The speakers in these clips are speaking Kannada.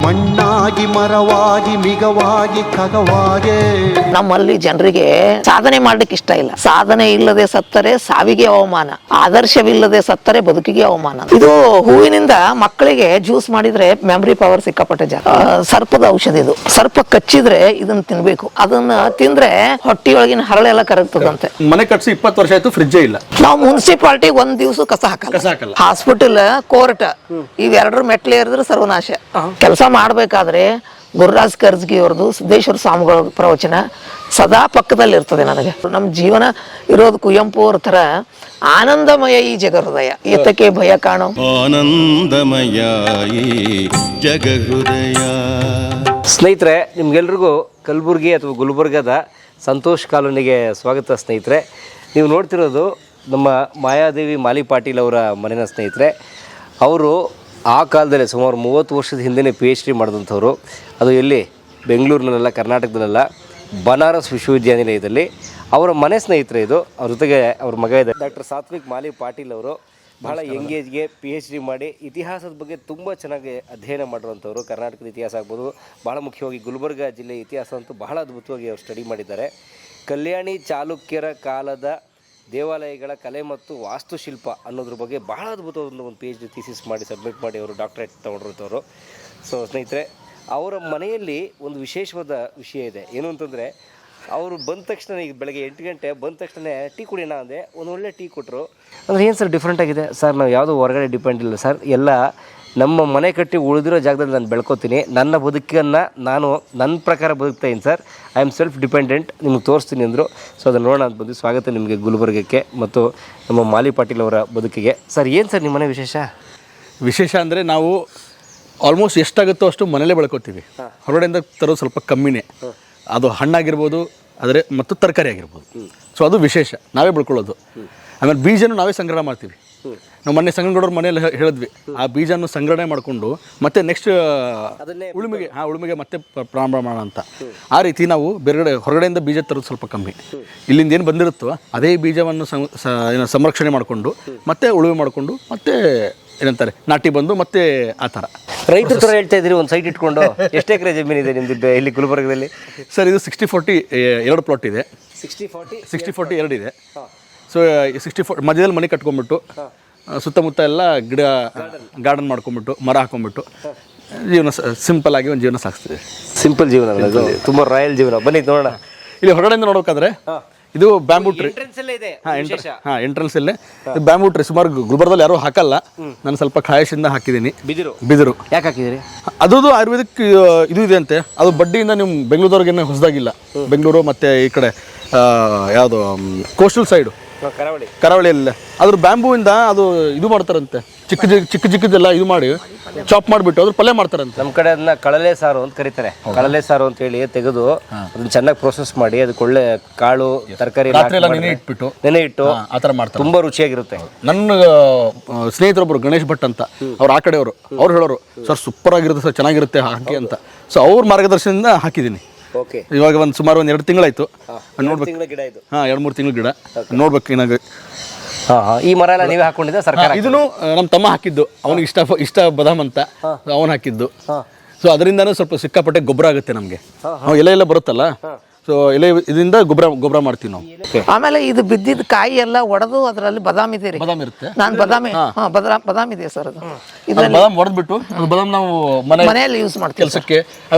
ಮಣ್ಣಾಗಿ ಮರವಾಗಿ ಮಿಗವಾಗಿ ಖಗವಾಗೆ. ನಮ್ಮಲ್ಲಿ ಜನರಿಗೆ ಸಾಧನೆ ಮಾಡ್ಲಿಕ್ಕೆ ಇಷ್ಟ ಇಲ್ಲ. ಸಾಧನೆ ಇಲ್ಲದೆ ಸತ್ತರೆ ಸಾವಿಗೆ ಅವಮಾನ, ಆದರ್ಶವಿಲ್ಲದೆ ಸತ್ತರೆ ಬದುಕಿಗೆ ಅವಮಾನ. ಇದು ಹೂವಿನಿಂದ ಮಕ್ಕಳಿಗೆ ಜ್ಯೂಸ್ ಮಾಡಿದ್ರೆ ಮೆಮರಿ ಪವರ್ ಸಿಕ್ಕಾಪಟ್ಟೆ ಸರ್ಪದ ಔಷಧಿ ಇದು. ಸರ್ಪ ಕಚ್ಚಿದ್ರೆ ಇದನ್ನ ತಿನ್ಬೇಕು. ಅದನ್ನ ತಿಂದ್ರೆ ಹೊಟ್ಟಿಯೊಳಗಿನ ಹರಳೆಲ್ಲ ಕರಗ್ತದಂತೆ. ಮನೆ ಕಟ್ಸಿ 20 ವರ್ಷ ಆಯ್ತು, ಫ್ರಿಡ್ಜೇ ಇಲ್ಲ. ನಾವು ಮುನ್ಸಿಪಾಲಿಟಿ ಒಂದ್ ದಿವಸ ಕಸ ಹಾಕಲ್ಲ. ಹಾಸ್ಪಿಟಲ್, ಕೋರ್ಟ್ ಇವೆರಡರ ಮೆಟ್ಲೆ ಇರಿದ್ರೆ ಸರ್ವನಾಶ. ಕೆಲಸ ಮಾಡ್ಬೇಕಾದ್ರೆ ಗುರುರಾಜ್ ಕರ್ಜ್ಗಿ ಅವ್ರದ್ದು ಸಿದ್ದೇಶ್ವರ ಸ್ವಾಮಿಗಳ ಪ್ರವಚನ ಸದಾ ಪಕ್ಕದಲ್ಲಿ ಇರ್ತದೆ ನನಗೆ. ನಮ್ಮ ಜೀವನ ಇರೋದು ಕುವೆಂಪು ಅವ್ರ ತರ ಆನಂದಮಯ ಈ ಜಗಹೃದಯ, ಏತಕ್ಕೆ ಭಯ ಕಾಣೋ ಆನಂದಮಯ ಈ ಜಗಹೃದಯ. ಸ್ನೇಹಿತರೆ, ನಿಮ್ಗೆಲ್ರಿಗೂ ಕಲಬುರಗಿ ಅಥವಾ ಗುಲ್ಬರ್ಗದ ಸಂತೋಷ್ ಕಾಲೋನಿಗೆ ಸ್ವಾಗತ. ಸ್ನೇಹಿತರೆ, ನೀವು ನೋಡ್ತಿರೋದು ನಮ್ಮ ಮಾಯಾದೇವಿ ಮಾಲಿ ಪಾಟೀಲ್ ಅವರ ಮನೆಯ ಸ್ನೇಹಿತರೆ. ಅವರು ಆ ಕಾಲದಲ್ಲೇ ಸುಮಾರು 30 ವರ್ಷದ ಹಿಂದೆ PhD ಮಾಡಿದಂಥವ್ರು. ಅದು ಎಲ್ಲಿ, ಬೆಂಗಳೂರಿನಲ್ಲ, ಕರ್ನಾಟಕದಲ್ಲ, ಬನಾರಸ್ ವಿಶ್ವವಿದ್ಯಾನಿಲಯದಲ್ಲಿ. ಅವರ ಮನೆ ಸ್ನೇಹಿತರೆ ಇದು. ಅವ್ರ ಜೊತೆಗೆ ಅವ್ರ ಮಗ ಇದೆ, ಡಾಕ್ಟರ್ ಸಾತ್ವಿಕ್ ಮಾಲಿ ಪಾಟೀಲ್ ಅವರು. ಬಹಳ ಯಂಗ್ ಏಜ್ಗೆ PhD ಮಾಡಿ ಇತಿಹಾಸದ ಬಗ್ಗೆ ತುಂಬ ಚೆನ್ನಾಗಿ ಅಧ್ಯಯನ ಮಾಡಿರುವಂಥವ್ರು. ಕರ್ನಾಟಕದ ಇತಿಹಾಸ ಆಗ್ಬೋದು, ಭಾಳ ಮುಖ್ಯವಾಗಿ ಗುಲ್ಬರ್ಗ ಜಿಲ್ಲೆಯ ಇತಿಹಾಸ ಅಂತೂ ಬಹಳ ಅದ್ಭುತವಾಗಿ ಅವ್ರು ಸ್ಟಡಿ ಮಾಡಿದ್ದಾರೆ. ಕಲ್ಯಾಣಿ ಚಾಲುಕ್ಯರ ಕಾಲದ ದೇವಾಲಯಗಳ ಕಲೆ ಮತ್ತು ವಾಸ್ತುಶಿಲ್ಪ ಅನ್ನೋದ್ರ ಬಗ್ಗೆ ಬಹಳ ಅದ್ಭುತವಾದ ಒಂದು PhD ಥೀಸಿಸ್ ಮಾಡಿ ಸಬ್ಮಿಟ್ ಮಾಡಿ ಅವರು ಡಾಕ್ಟರೇಟ್ ತೊಗೊಂಡಿರ್ತಾರೆ. ಸೊ ಸ್ನೇಹಿತರೆ, ಅವರ ಮನೆಯಲ್ಲಿ ಒಂದು ವಿಶೇಷವಾದ ವಿಷಯ ಇದೆ. ಏನು ಅಂತಂದರೆ, ಅವರು ಬಂದ ತಕ್ಷಣ, ಈಗ ಬೆಳಗ್ಗೆ 8 ಗಂಟೆ ಬಂದ ತಕ್ಷಣ ಟೀ ಕುಡಿಯೋಣ ಅಂದೆ, ಒಂದು ಒಳ್ಳೆ ಟೀ ಕೊಟ್ಟರು. ಅಂದರೆ ಏನು ಸರ್ ಡಿಫ್ರೆಂಟ್ ಆಗಿದೆ? ಸರ್ ನಾವು ಯಾವುದೋ ಹೊರಗಡೆ ಡಿಪೆಂಡ್ ಇಲ್ಲ ಸರ್, ಎಲ್ಲ ನಮ್ಮ ಮನೆ ಕಟ್ಟಿ ಉಳಿದಿರೋ ಜಾಗದಲ್ಲಿ ನಾನು ಬೆಳ್ಕೊತೀನಿ. ನನ್ನ ಬದುಕನ್ನು ನಾನು ನನ್ನ ಪ್ರಕಾರ ಬದುಕ್ತಾಯಿದ್ದೀನಿ sir. I am self dependent, ನಿಮ್ಗೆ ತೋರಿಸ್ತೀನಿ ಅಂದರು. ಸೊ ಅದನ್ನು ನೋಡೋಣ ಅಂತ ಬಂದು. ಸ್ವಾಗತ ನಿಮಗೆ ಗುಲ್ಬರ್ಗಕ್ಕೆ ಮತ್ತು ನಮ್ಮ ಮಾಲಿ ಪಾಟೀಲ್ ಅವರ ಬದುಕಿಗೆ. ಸರ್, ಏನು ಸರ್ ನಿಮ್ಮ ಮನೆ ವಿಶೇಷ ಅಂದರೆ ನಾವು ಆಲ್ಮೋಸ್ಟ್ ಎಷ್ಟಾಗುತ್ತೋ ಅಷ್ಟು ಮನೇಲೇ ಬೆಳ್ಕೊತೀವಿ. ಹೊರಗಡೆಯಿಂದ ತರೋದು ಸ್ವಲ್ಪ ಕಮ್ಮಿನೇ. ಅದು ಹಣ್ಣಾಗಿರ್ಬೋದು, ಆದರೆ ಮತ್ತು ತರಕಾರಿ ಆಗಿರ್ಬೋದು. ಸೊ ಅದು ವಿಶೇಷ, ನಾವೇ ಬೆಳ್ಕೊಳ್ಳೋದು. ಆಮೇಲೆ ಬೀಜನೂ ನಾವೇ ಸಂಗ್ರಹ ಮಾಡ್ತೀವಿ. ನಾವು ಮೊನ್ನೆ ಸಂಗನಗೌಡರ ಮನೆಯಲ್ಲಿ ಹೇಳಿದ್ವಿ, ಆ ಬೀಜನ ಸಂಗ್ರಹಣೆ ಮಾಡಿಕೊಂಡು ಮತ್ತೆ ನೆಕ್ಸ್ಟ್ ಉಳುಮೆಗೆ ಮತ್ತೆ ಪ್ರಾರಂಭ ಮಾಡೋಣ ಅಂತ. ಆ ರೀತಿ ನಾವು ಹೊರಗಡೆಯಿಂದ ಬೀಜ ತರೋದು ಸ್ವಲ್ಪ ಕಮ್ಮಿ. ಇಲ್ಲಿಂದ ಏನು ಬಂದಿರುತ್ತೋ ಅದೇ ಬೀಜವನ್ನು ಸಂರಕ್ಷಣೆ ಮಾಡಿಕೊಂಡು ಮತ್ತೆ ಉಳುಮೆ ಮಾಡಿಕೊಂಡು ಮತ್ತೆ ಏನಂತಾರೆ ನಾಟಿ ಬಂದು ಮತ್ತೆ ಆ ಥರ. ರೈತರ ಥರ ಹೇಳ್ತಾ ಇದ್ದೀರಿ, ಒಂದು ಸೈಟ್ ಇಟ್ಕೊಂಡು. ಎಷ್ಟು ಎಕರೆ ಜಮೀನಿದೆ ನಿಮ್ಮದು ಇಲ್ಲಿ ಗುಲ್ಬರ್ಗದಲ್ಲಿ? ಸರ್, ಇದು 60-40 2 ಪ್ಲಾಟ್ ಇದೆ. 60-40 2 ಇದೆ. ಸೊ 60-40 ಮಧ್ಯದಲ್ಲಿ ಮನೆ ಕಟ್ಕೊಂಡ್ಬಿಟ್ಟು ಸುತ್ತಮುತ್ತ ಎಲ್ಲ ಗಿಡ ಗಾರ್ಡನ್ ಮಾಡ್ಕೊಂಡ್ಬಿಟ್ಟು ಮರ ಹಾಕೊಂಡ್ಬಿಟ್ಟು ಜೀವನ ಸಿಂಪಲ್ ಆಗಿ ಒಂದು ಜೀವನ ಸಾಗಿಸ್ತೀವಿ. ಸಿಂಪಲ್ ಜೀವನ, ತುಂಬ ರಾಯಲ್ ಜೀವನ. ಬನ್ನಿ ನೋಡೋಣ. ಇಲ್ಲಿ ಹೊರಗಡೆಯಿಂದ ನೋಡೋಕಾದ್ರೆ ಇದು ಬ್ಯಾಂಬೂ ಟ್ರೀ. ಎಂಟ್ರೆನ್ಸ್ ಇಲ್ಲೇ ಬ್ಯಾಂಬೂ ಟ್ರೀ. ಸುಮಾರು ಗುಲ್ಬರ್ಗದಲ್ಲಿ ಯಾರು ಹಾಕಲ್ಲ, ನಾನು ಸ್ವಲ್ಪ ಖಾಯಶಿಂದ ಹಾಕಿದ್ದೀನಿ. ಬಿದಿರು ಯಾಕೆ ಹಾಕಿದ್ದೀರಿ? ಅದು ಆಯುರ್ವೇದಿಕ್ ಇದು ಇದೆ ಅಂತೆ. ಅದು ಬಡ್ಡಿಯಿಂದ ನಿಮ್ಮ ಬೆಂಗಳೂರವ್ರಿಗೇನು ಹೊಸದಾಗಿಲ್ಲ. ಬೆಂಗಳೂರು ಮತ್ತು ಈ ಕಡೆ ಯಾವುದು ಕೋಸ್ಟಲ್ ಸೈಡು, ಕರಾವಳಿಯಲ್ಲ, ಅದ್ರ ಬ್ಯಾಂಬೂಯಿಂದ ಅದು ಇದು ಮಾಡ್ತಾರಂತೆ. ಚಿಕ್ಕದೆಲ್ಲ ಇದು ಮಾಡಿ ಚಾಪ್ ಮಾಡಿಬಿಟ್ಟು ಅದ್ರ ಪಲ್ಯ ಮಾಡ್ತಾರಂತೆ. ನಮ್ಮ ಕಡೆ ಅದನ್ನ ಕಳಲೆ ಸಾರು ಅಂತ ಕರೀತಾರೆ. ಕಳಲೆ ಸಾರು ಅಂತ ಹೇಳಿ ತೆಗೆದು ಅದನ್ನ ಚೆನ್ನಾಗಿ ಪ್ರೋಸೆಸ್ ಮಾಡಿ ಅದಕ್ಕೆ ಒಳ್ಳೆ ಕಾಳು ತರಕಾರಿ ನೆನೆ ಇಟ್ಟು ಆ ಥರ ಮಾಡ್ತಾರೆ. ತುಂಬಾ ರುಚಿಯಾಗಿರುತ್ತೆ. ನನ್ನ ಸ್ನೇಹಿತರೊಬ್ಬರು ಗಣೇಶ್ ಭಟ್ ಅಂತ, ಅವ್ರು ಆ ಕಡೆಯವರು, ಅವ್ರು ಹೇಳೋರು, ಸರ್ ಸೂಪರ್ ಆಗಿರುತ್ತೆ ಸರ್, ಚೆನ್ನಾಗಿರುತ್ತೆ ಹಾಕಿ ಅಂತ. ಸೊ ಅವ್ರ ಮಾರ್ಗದರ್ಶನದಿಂದ ಹಾಕಿದ್ದೀನಿ. ಇವಾಗ ಒಂದು ಸುಮಾರು 2 ತಿಂಗಳಾಯ್ತು. ನೋಡ್ಬೇಕು. 2-3 ತಿಂಗಳ ಗಿಡ ನೋಡ್ಬೇಕು ಏನಾಗ. ಈ ಮರ ಎಲ್ಲ ನೀವೇ ಹಾಕೊಂಡಿದ್ದ ಸರ್ಕಾರ? ಇದನ್ನು ನಮ್ಮ ತಮ್ಮ ಹಾಕಿದ್ದು, ಅವನಿಗೆ ಇಷ್ಟ ಬದಾಮ್ ಅಂತ ಅವನು ಹಾಕಿದ್ದು. ಸೊ ಅದರಿಂದನೂ ಸ್ವಲ್ಪ ಸಿಕ್ಕಾಪಟ್ಟೆ ಗೊಬ್ಬರ ಆಗುತ್ತೆ ನಮಗೆ. ಎಲೆ ಬರುತ್ತಲ್ಲ, ಸೊ ಎಲೆ ಇದರಿಂದ ಗೊಬ್ಬರ ಮಾಡ್ತೀವಿ ನಾವು. ಆಮೇಲೆ ಇದು ಬಿದ್ದಿದ್ದ ಕಾಯಿ ಎಲ್ಲ ಒಡೆದು ಅದರಲ್ಲಿ ಬದಾಮ್ ಇದೆ ರೀ. ಬದಾಮ್ ಇರುತ್ತೆ. ನಾನು ಬದಾಮ್ ಇದೆ ಸರ್. ಅದು ಬದಾಮ್ ಹೊಡೆದ್ಬಿಟ್ಟು ಬದಾಮ್ ನಾವು ಮನೆಯಲ್ಲಿ ಯೂಸ್ ಮಾಡ್ತೀವಿ. ಕೆಲಸಕ್ಕೆ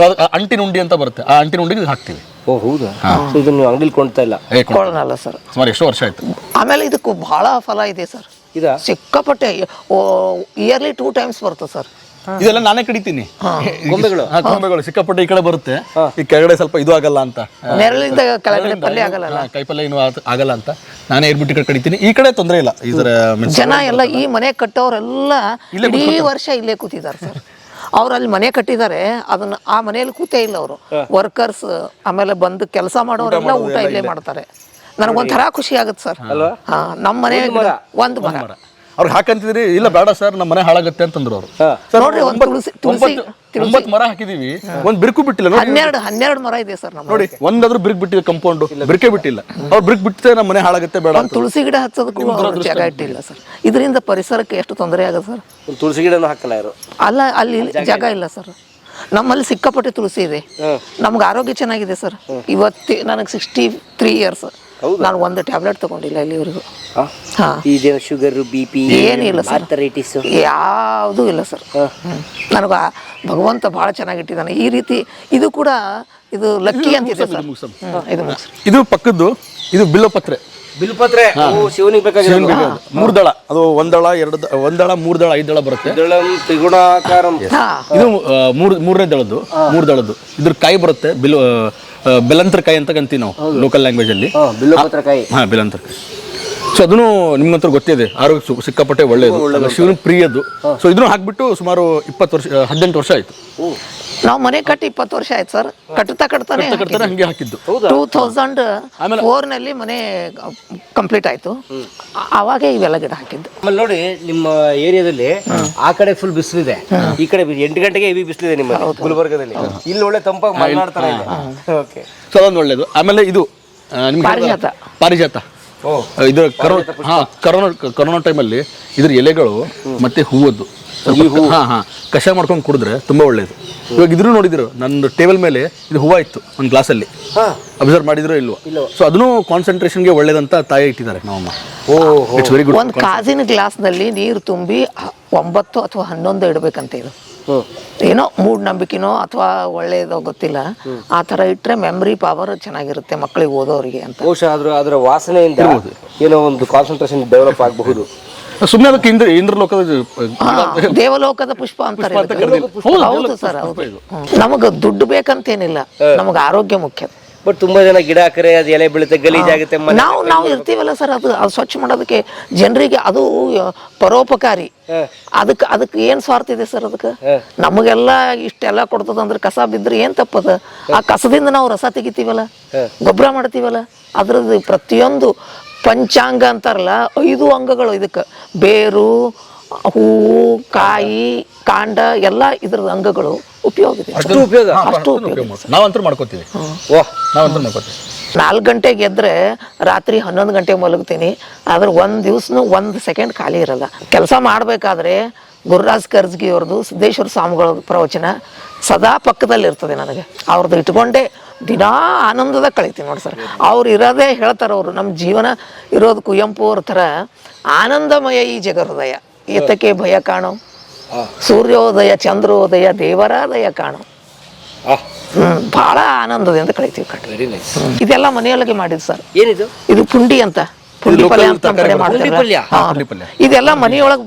ಅಂಟಿನ ಉಂಡಿ ಅಂತ ಬರುತ್ತೆ, ಆ ಅಂಟಿನ ಉಂಡಿಗೆ ಹಾಕ್ತೀವಿ. ಓ ಹೌದಾ? ಇದನ್ನು ನೀವು ಅಂಗಡಿಲಿ ಕೊಂಡ್ತಾ ಇಲ್ಲ? ಕೊಳ್ಳಲ್ಲ ಸರ್. ಸುಮಾರು ಎಷ್ಟು ವರ್ಷ ಆಯ್ತು. ಆಮೇಲೆ ಇದಕ್ಕೂ ಬಹಳ ಫಲ ಇದೆ ಸರ್. ಸಿಕ್ಕಾಪಟ್ಟೆ ಇಯರ್ಲಿ 2 times ಬರುತ್ತೆ ಸರ್. ಇದೆಲ್ಲ ನಾನೇ ಕಡಿತೀನಿ. ಕೊಂಬೆಗಳು ಸಿಕ್ಕಾಪಟ್ಟೆ ಈ ಕಡೆ ಬರುತ್ತೆ, ಈ ಕೆಳಗಡೆ ಸ್ವಲ್ಪ ಇದು ಆಗಲ್ಲ ಅಂತ, ನೆರಳಿಂದ ಕೆಳಗಡೆ ಪಲ್ಯ ಆಗಲ್ಲ, ಕೈಪಲ್ಯ ಏನು ಆಗಲ್ಲ ಅಂತ ನಾನೇ ಏರ್ಬಿಟ್ಟು ಈ ಕಡೆ ಕಡಿತೀನಿ. ಈ ಕಡೆ ತೊಂದರೆ ಇಲ್ಲ. ಇದರ ಜನ ಎಲ್ಲ ಈ ಮನೆ ಕಟ್ಟೋರೆಲ್ಲ ಇಡೀ ವರ್ಷ ಇಲ್ಲೇ ಕೂತಿದ್ದಾರೆ ಸರ್. ಅವ್ರು ಅಲ್ಲಿ ಮನೆ ಕಟ್ಟಿದ್ದಾರೆ, ಅದನ್ನ ಆ ಮನೆಯಲ್ಲಿ ಕೂತೇ ಇಲ್ಲ ಅವರು. ವರ್ಕರ್ಸ್ ಆಮೇಲೆ ಬಂದು ಕೆಲಸ ಮಾಡೋರೆಲ್ಲ ಊಟ ಇಲ್ಲೇ ಮಾಡ್ತಾರೆ. ನನಗೊಂಥರ ಖುಷಿ ಆಗುತ್ತೆ ಸರ್. ನಮ್ಮ ಮನೆ ಒಂದು ಮರ ಅವ್ರಿಗೆ ಹಾಕಂತಿದ್ರಿ, ಇಲ್ಲ ಬೇಡ ಸರ್ ನಮ್ಮ ಮನೆ ಹಾಳಾಗುತ್ತೆ ಅಂತಂದ್ರು ಅವರು. ನೋಡ್ರಿ, ಒಂದು ತುಳಸಿ 9 ಮರ ಹಾಕಿದೀವಿ, ಒಂದ್ ಬಿರುಕು ಬಿಟ್ಟಿಲ್ಲ. 12 ಮರ ಇದೆ ಸರ್ ನಮ್ಮ. ನೋಡಿ, ಒಂದಾದ್ರೂ ಬಿರುಕು ಬಿಟ್ಟಿಲ್ಲ, ಕಂಪೌಂಡ್ ಬಿರುಕೆ ಬಿಟ್ಟಿಲ್ಲ. ಅವ್ರು ಬಿರುಕು ಬಿಟ್ಟರೆ ನಮ್ಮ ಮನೆ ಹಾಳಾಗುತ್ತೆ ಬೇಡ. ಒಂದು ತುಳಸಿ ಗಿಡ ಹಚ್ಚೋದಕ್ಕೂ ಜಾಗ ಇಟ್ಟಿಲ್ಲ ಸರ್. ಇದರಿಂದ ಪರಿಸರಕ್ಕೆ ಎಷ್ಟು ತೊಂದರೆ ಆಗುತ್ತೆ ಸರ್. ತುಳಸಿ ಗಿಡನೂ ಹಾಕಲ್ಲ ಯಾರು. ಅಲ್ಲ, ಅಲ್ಲಿ ಜಾಗ ಇಲ್ಲ ಸರ್. ನಮ್ಮಲ್ಲಿ ಸಿಕ್ಕಾಪಟ್ಟೆ ತುಳಸಿ ಇದೆ. ನಮ್ಗೆ ಆರೋಗ್ಯ ಚೆನ್ನಾಗಿದೆ ಸರ್. ಇವತ್ತು ನನಗೆ 63 ಇಯರ್ಸ್. ನಾನು ಒಂದು ಟ್ಯಾಬ್ಲೆಟ್ ತಗೊಂಡಿಲ್ಲ ಇಲ್ಲಿವರೆಗೂ. ಹಾ, ಇದೇನು ಶುಗರ್, BP ಏನಿಲ್ಲ ಸರ್, ಆರ್ಥರೈಟಿಸ್ ಯಾವುದೂ ಇಲ್ಲ ಸರ್. ನನಗೆ ಭಗವಂತ ಭಾಳ ಚೆನ್ನಾಗಿಟ್ಟಿದ್ದಾನೆ. ಈ ರೀತಿ ಇದು ಕೂಡ ಇದು ಲಕ್ಕಿ ಅಂತಿದೆ ಸರ್. ಇದು ಮುಗಿಸ್. ಇದು ಪಕ್ಕದ್ದು ಇದು ಬಿಲ್ಲೋಪತ್ರೆ. ಬಿಲ್ಪತ್ರೆ ಶಿವನಿಗೆ ಬೇಕಾಗಿರೋದು. 3 ದಳ, ಅದು 1 ದಳ 2 1 ದಳ 3 ದಳ 5 ದಳ ಬರುತ್ತೆ. ತ್ರಿಗುಣಾಕಾರಂ. ಇದು ಮೂರನೇ ದಳದ್ದು, 3 ದಳದ್ದು. ಇದ್ರ ಕಾಯಿ ಬರುತ್ತೆ, ಬೆಲಂತರ ಕಾಯಿ ಅಂತ ಅಂತೀವಿ ನಾವು ಲೋಕಲ್ ಲ್ಯಾಂಗ್ವೇಜ್ ಅಲ್ಲಿ. ಬಿಲ್ಲೋಪತ್ರಕಾಯಿ. ಹಾ, ಬೆಲಂತರ ಕಾಯಿ. ಸೊ ಅದನ್ನು ನಿಮ್ಗಂತೂ ಗೊತ್ತಿದೆ, ಆರೋಗ್ಯ ಸಿಕ್ಕಾಪಟ್ಟೆ ಒಳ್ಳೆಯದು, ಶಿವನ ಪ್ರಿಯದ್ದು. ಸೊ ಇದನ್ನು ಹಾಕ್ಬಿಟ್ಟು ಸುಮಾರು 18 ವರ್ಷ ಆಯ್ತು. ನಾವು ಮನೆ ಕಟ್ಟಿ 20 ವರ್ಷ ಆಯ್ತು ಸರ್. ಕಟ್ತಾನೆ ಹಂಗೆ ಹಾಕಿದ್ದು. 2004 ನಲ್ಲಿ ಮನೆ ಕಂಪ್ಲೀಟ್ ಆಯ್ತು. ಅವಾಗೆ ಇವೆಲ್ಲ ಗಿಡ ಹಾಕಿದ್ದು. ಆಮೇಲೆ ನೋಡಿ, ನಿಮ್ಮ ಏರಿಯಾದಲ್ಲಿ ಆ ಕಡೆ ಫುಲ್ ಬಿಸಿಲಿದೆ, ಈ ಕಡೆ 8 ಗಂಟೆಗೆ ಹೆವಿ ಬಿಸಿಲಿದೆ ನಿಮ್ಮ ಗುಲ್ಬರ್ಗದಲ್ಲಿ. ಇಲ್ಲಿ ಒಳ್ಳೆ ತಂಪಾಗಿ ಮಲೆನಾಡ್ತಾರೆ. ಓಕೆ, ಸೊ ಅದೊಂದು ಒಳ್ಳೇದು. ಆಮೇಲೆ ಇದು ನಿಮ್ಗೆ ಪಾರಿಜಾತ. ಇದು ಕರೋನಾ ಟೈಮಲ್ಲಿ ಇದ್ರ ಎಲೆಗಳು ಮತ್ತೆ ಹೂವದ್ದು ಕಷಾಯ ಮಾಡ್ಕೊಂಡು ಕುಡಿದ್ರೆ ತುಂಬಾ ಒಳ್ಳೇದು. ಇವಾಗ ಇದ್ರು ನೋಡಿದ್ರು ನನ್ನ ಟೇಬಲ್ ಮೇಲೆ ಇದು ಹೂವ ಇತ್ತು ಒಂದು ಗ್ಲಾಸಲ್ಲಿ, ಅಬ್ಸರ್ವ್ ಮಾಡಿದ್ರು ಇಲ್ವೋ? ಸೊ ಅದನ್ನು ಕಾನ್ಸಂಟ್ರೇಷನ್ಗೆ ಒಳ್ಳೇದಂತ ತಾಯಿ ಇಟ್ಟಿದ್ದಾರೆ ನಮ್ಮಮ್ಮ. It's very good. ಒಂದು ಕಾಜಿನ ಗ್ಲಾಸ್ನಲ್ಲಿ ನೀರು ತುಂಬಿ 9 ಅಥವಾ 11 ಇಡಬೇಕಂತ. ಇದು ಏನೋ ಮೂಢನಂಬಿಕೆನೋ ಅಥವಾ ಒಳ್ಳೇದೋ ಗೊತ್ತಿಲ್ಲ, ಆ ಥರ ಇಟ್ಟರೆ ಮೆಮರಿ ಪವರ್ ಚೆನ್ನಾಗಿರುತ್ತೆ ಮಕ್ಕಳಿಗೆ, ಓದೋರಿಗೆ ಅಂತ. ಬಹುಶಃ ಅದರ ವಾಸನೆಯಿಂದ ಏನೋ ಒಂದು ಕಾನ್ಸಂಟ್ರೇಷನ್ ಡೆವಲಪ್ ಆಗಬಹುದು. ಸುಮ್ಮನೆ ಅದಕ್ಕೆ ಇಂದ್ರಲೋಕದ ದೇವಲೋಕದ ಪುಷ್ಪ ಅಂತಾರೆ. ಹೌದು ಸರ್, ಹೌದು. ನಮಗ ದುಡ್ಡು ಬೇಕಂತೇನಿಲ್ಲ, ನಮಗ ಆರೋಗ್ಯ ಮುಖ್ಯ. ಬಟ್ ತುಂಬಾ ಜನ ಗಿಡ ಹಾಕರೆ ಅದು ಎಲೆ ಬೀಳುತ್ತೆ, ಗಲೀಜಾಗುತ್ತೆ. ನಾವು ಇರ್ತೀವಲ್ಲ ಸರ್, ಅದು ಸ್ವಚ್ಛ ಮಾಡೋದಕ್ಕೆ ಜನರಿಗೆ ಅದು ಪರೋಪಕಾರಿ. ಅದಕ್ಕೆ ಏನ್ ಸ್ವಾರ್ಥ ಇದೆ ಸರ್? ಅದಕ್ಕೆ ನಮಗೆಲ್ಲ ಇಷ್ಟೆಲ್ಲ ಕೊಡ್ತದಂದ್ರೆ ಕಸ ಬಿದ್ರೆ ಏನ್ ತಪ್ಪದ? ಆ ಕಸದಿಂದ ನಾವು ರಸ ತೆಗಿತೀವಲ್ಲ, ಗೊಬ್ಬರ ಮಾಡ್ತೀವಲ್ಲ, ಅದ್ರದ್ದು ಪ್ರತಿಯೊಂದು ಪಂಚಾಂಗ ಅಂತಾರಲ್ಲ, 5 ಅಂಗಗಳು ಇದಕ್ಕೆ. ಬೇರು, ಹೂವು, ಕಾಯಿ, ಕಾಂಡ ಎಲ್ಲ ಇದ್ರದ ಅಂಗಗಳು ಉಪಯೋಗ ಇದೆ. ಅಷ್ಟು ಉಪಯೋಗ ನಾವಂತೂ ಮಾಡ್ಕೋತೀವಿ. 4 ಗಂಟೆಗೆ ಎದ್ರೆ ರಾತ್ರಿ 11 ಗಂಟೆಗೆ ಮಲಗ್ತೀನಿ. ಆದ್ರೆ ಒಂದು ದಿವ್ಸನೂ 1 ಸೆಕೆಂಡ್ ಖಾಲಿ ಇರಲ್ಲ. ಕೆಲಸ ಮಾಡಬೇಕಾದ್ರೆ ಗುರುರಾಜ್ ಕರ್ಜ್ಗಿ ಅವ್ರದ್ದು ಸಿದ್ದೇಶ್ವರ ಸ್ವಾಮಿಗಳ ಪ್ರವಚನ ಸದಾ ಪಕ್ಕದಲ್ಲಿ ಇರ್ತದೆ ನನಗೆ. ಅವ್ರದ್ದು ಇಟ್ಕೊಂಡೇ ದಿನಾ ಆನಂದದ ಕಳಿತೀನಿ ನೋಡಿ ಸರ್. ಅವ್ರು ಇರೋದೇ ಹೇಳ್ತಾರೆ, ಅವರು ನಮ್ಮ ಜೀವನ ಇರೋದು ಕುವೆಂಪು ಅವ್ರ ಥರ ಆನಂದಮಯ ಈ ಜಗಹೃದಯ, ಏತಕ್ಕೆ ಭಯ ಕಾಣೋ, ಸೂರ್ಯೋದಯ ಚಂದ್ರೋದಯ ದೇವರಾದಯ ಕಾಣೋ. ಬಹಳ ಆನಂದದಿಂದ ಕಳಿತೀವಿ ಕಟ್ಟಿ. ಇದೆಲ್ಲ ಮನೆಯೊಳಗೆ ಮಾಡಿದ್ ಸರ್. ಏನಿದು? ಇದು ಪುಂಡಿ ಅಂತ, ಪುಂಡಿ ಪಲ್ಯ ಅಂತ ಮಾಡ್ತಾರೆ. ಇದೆಲ್ಲ ಮನೆಯೊಳಗೆ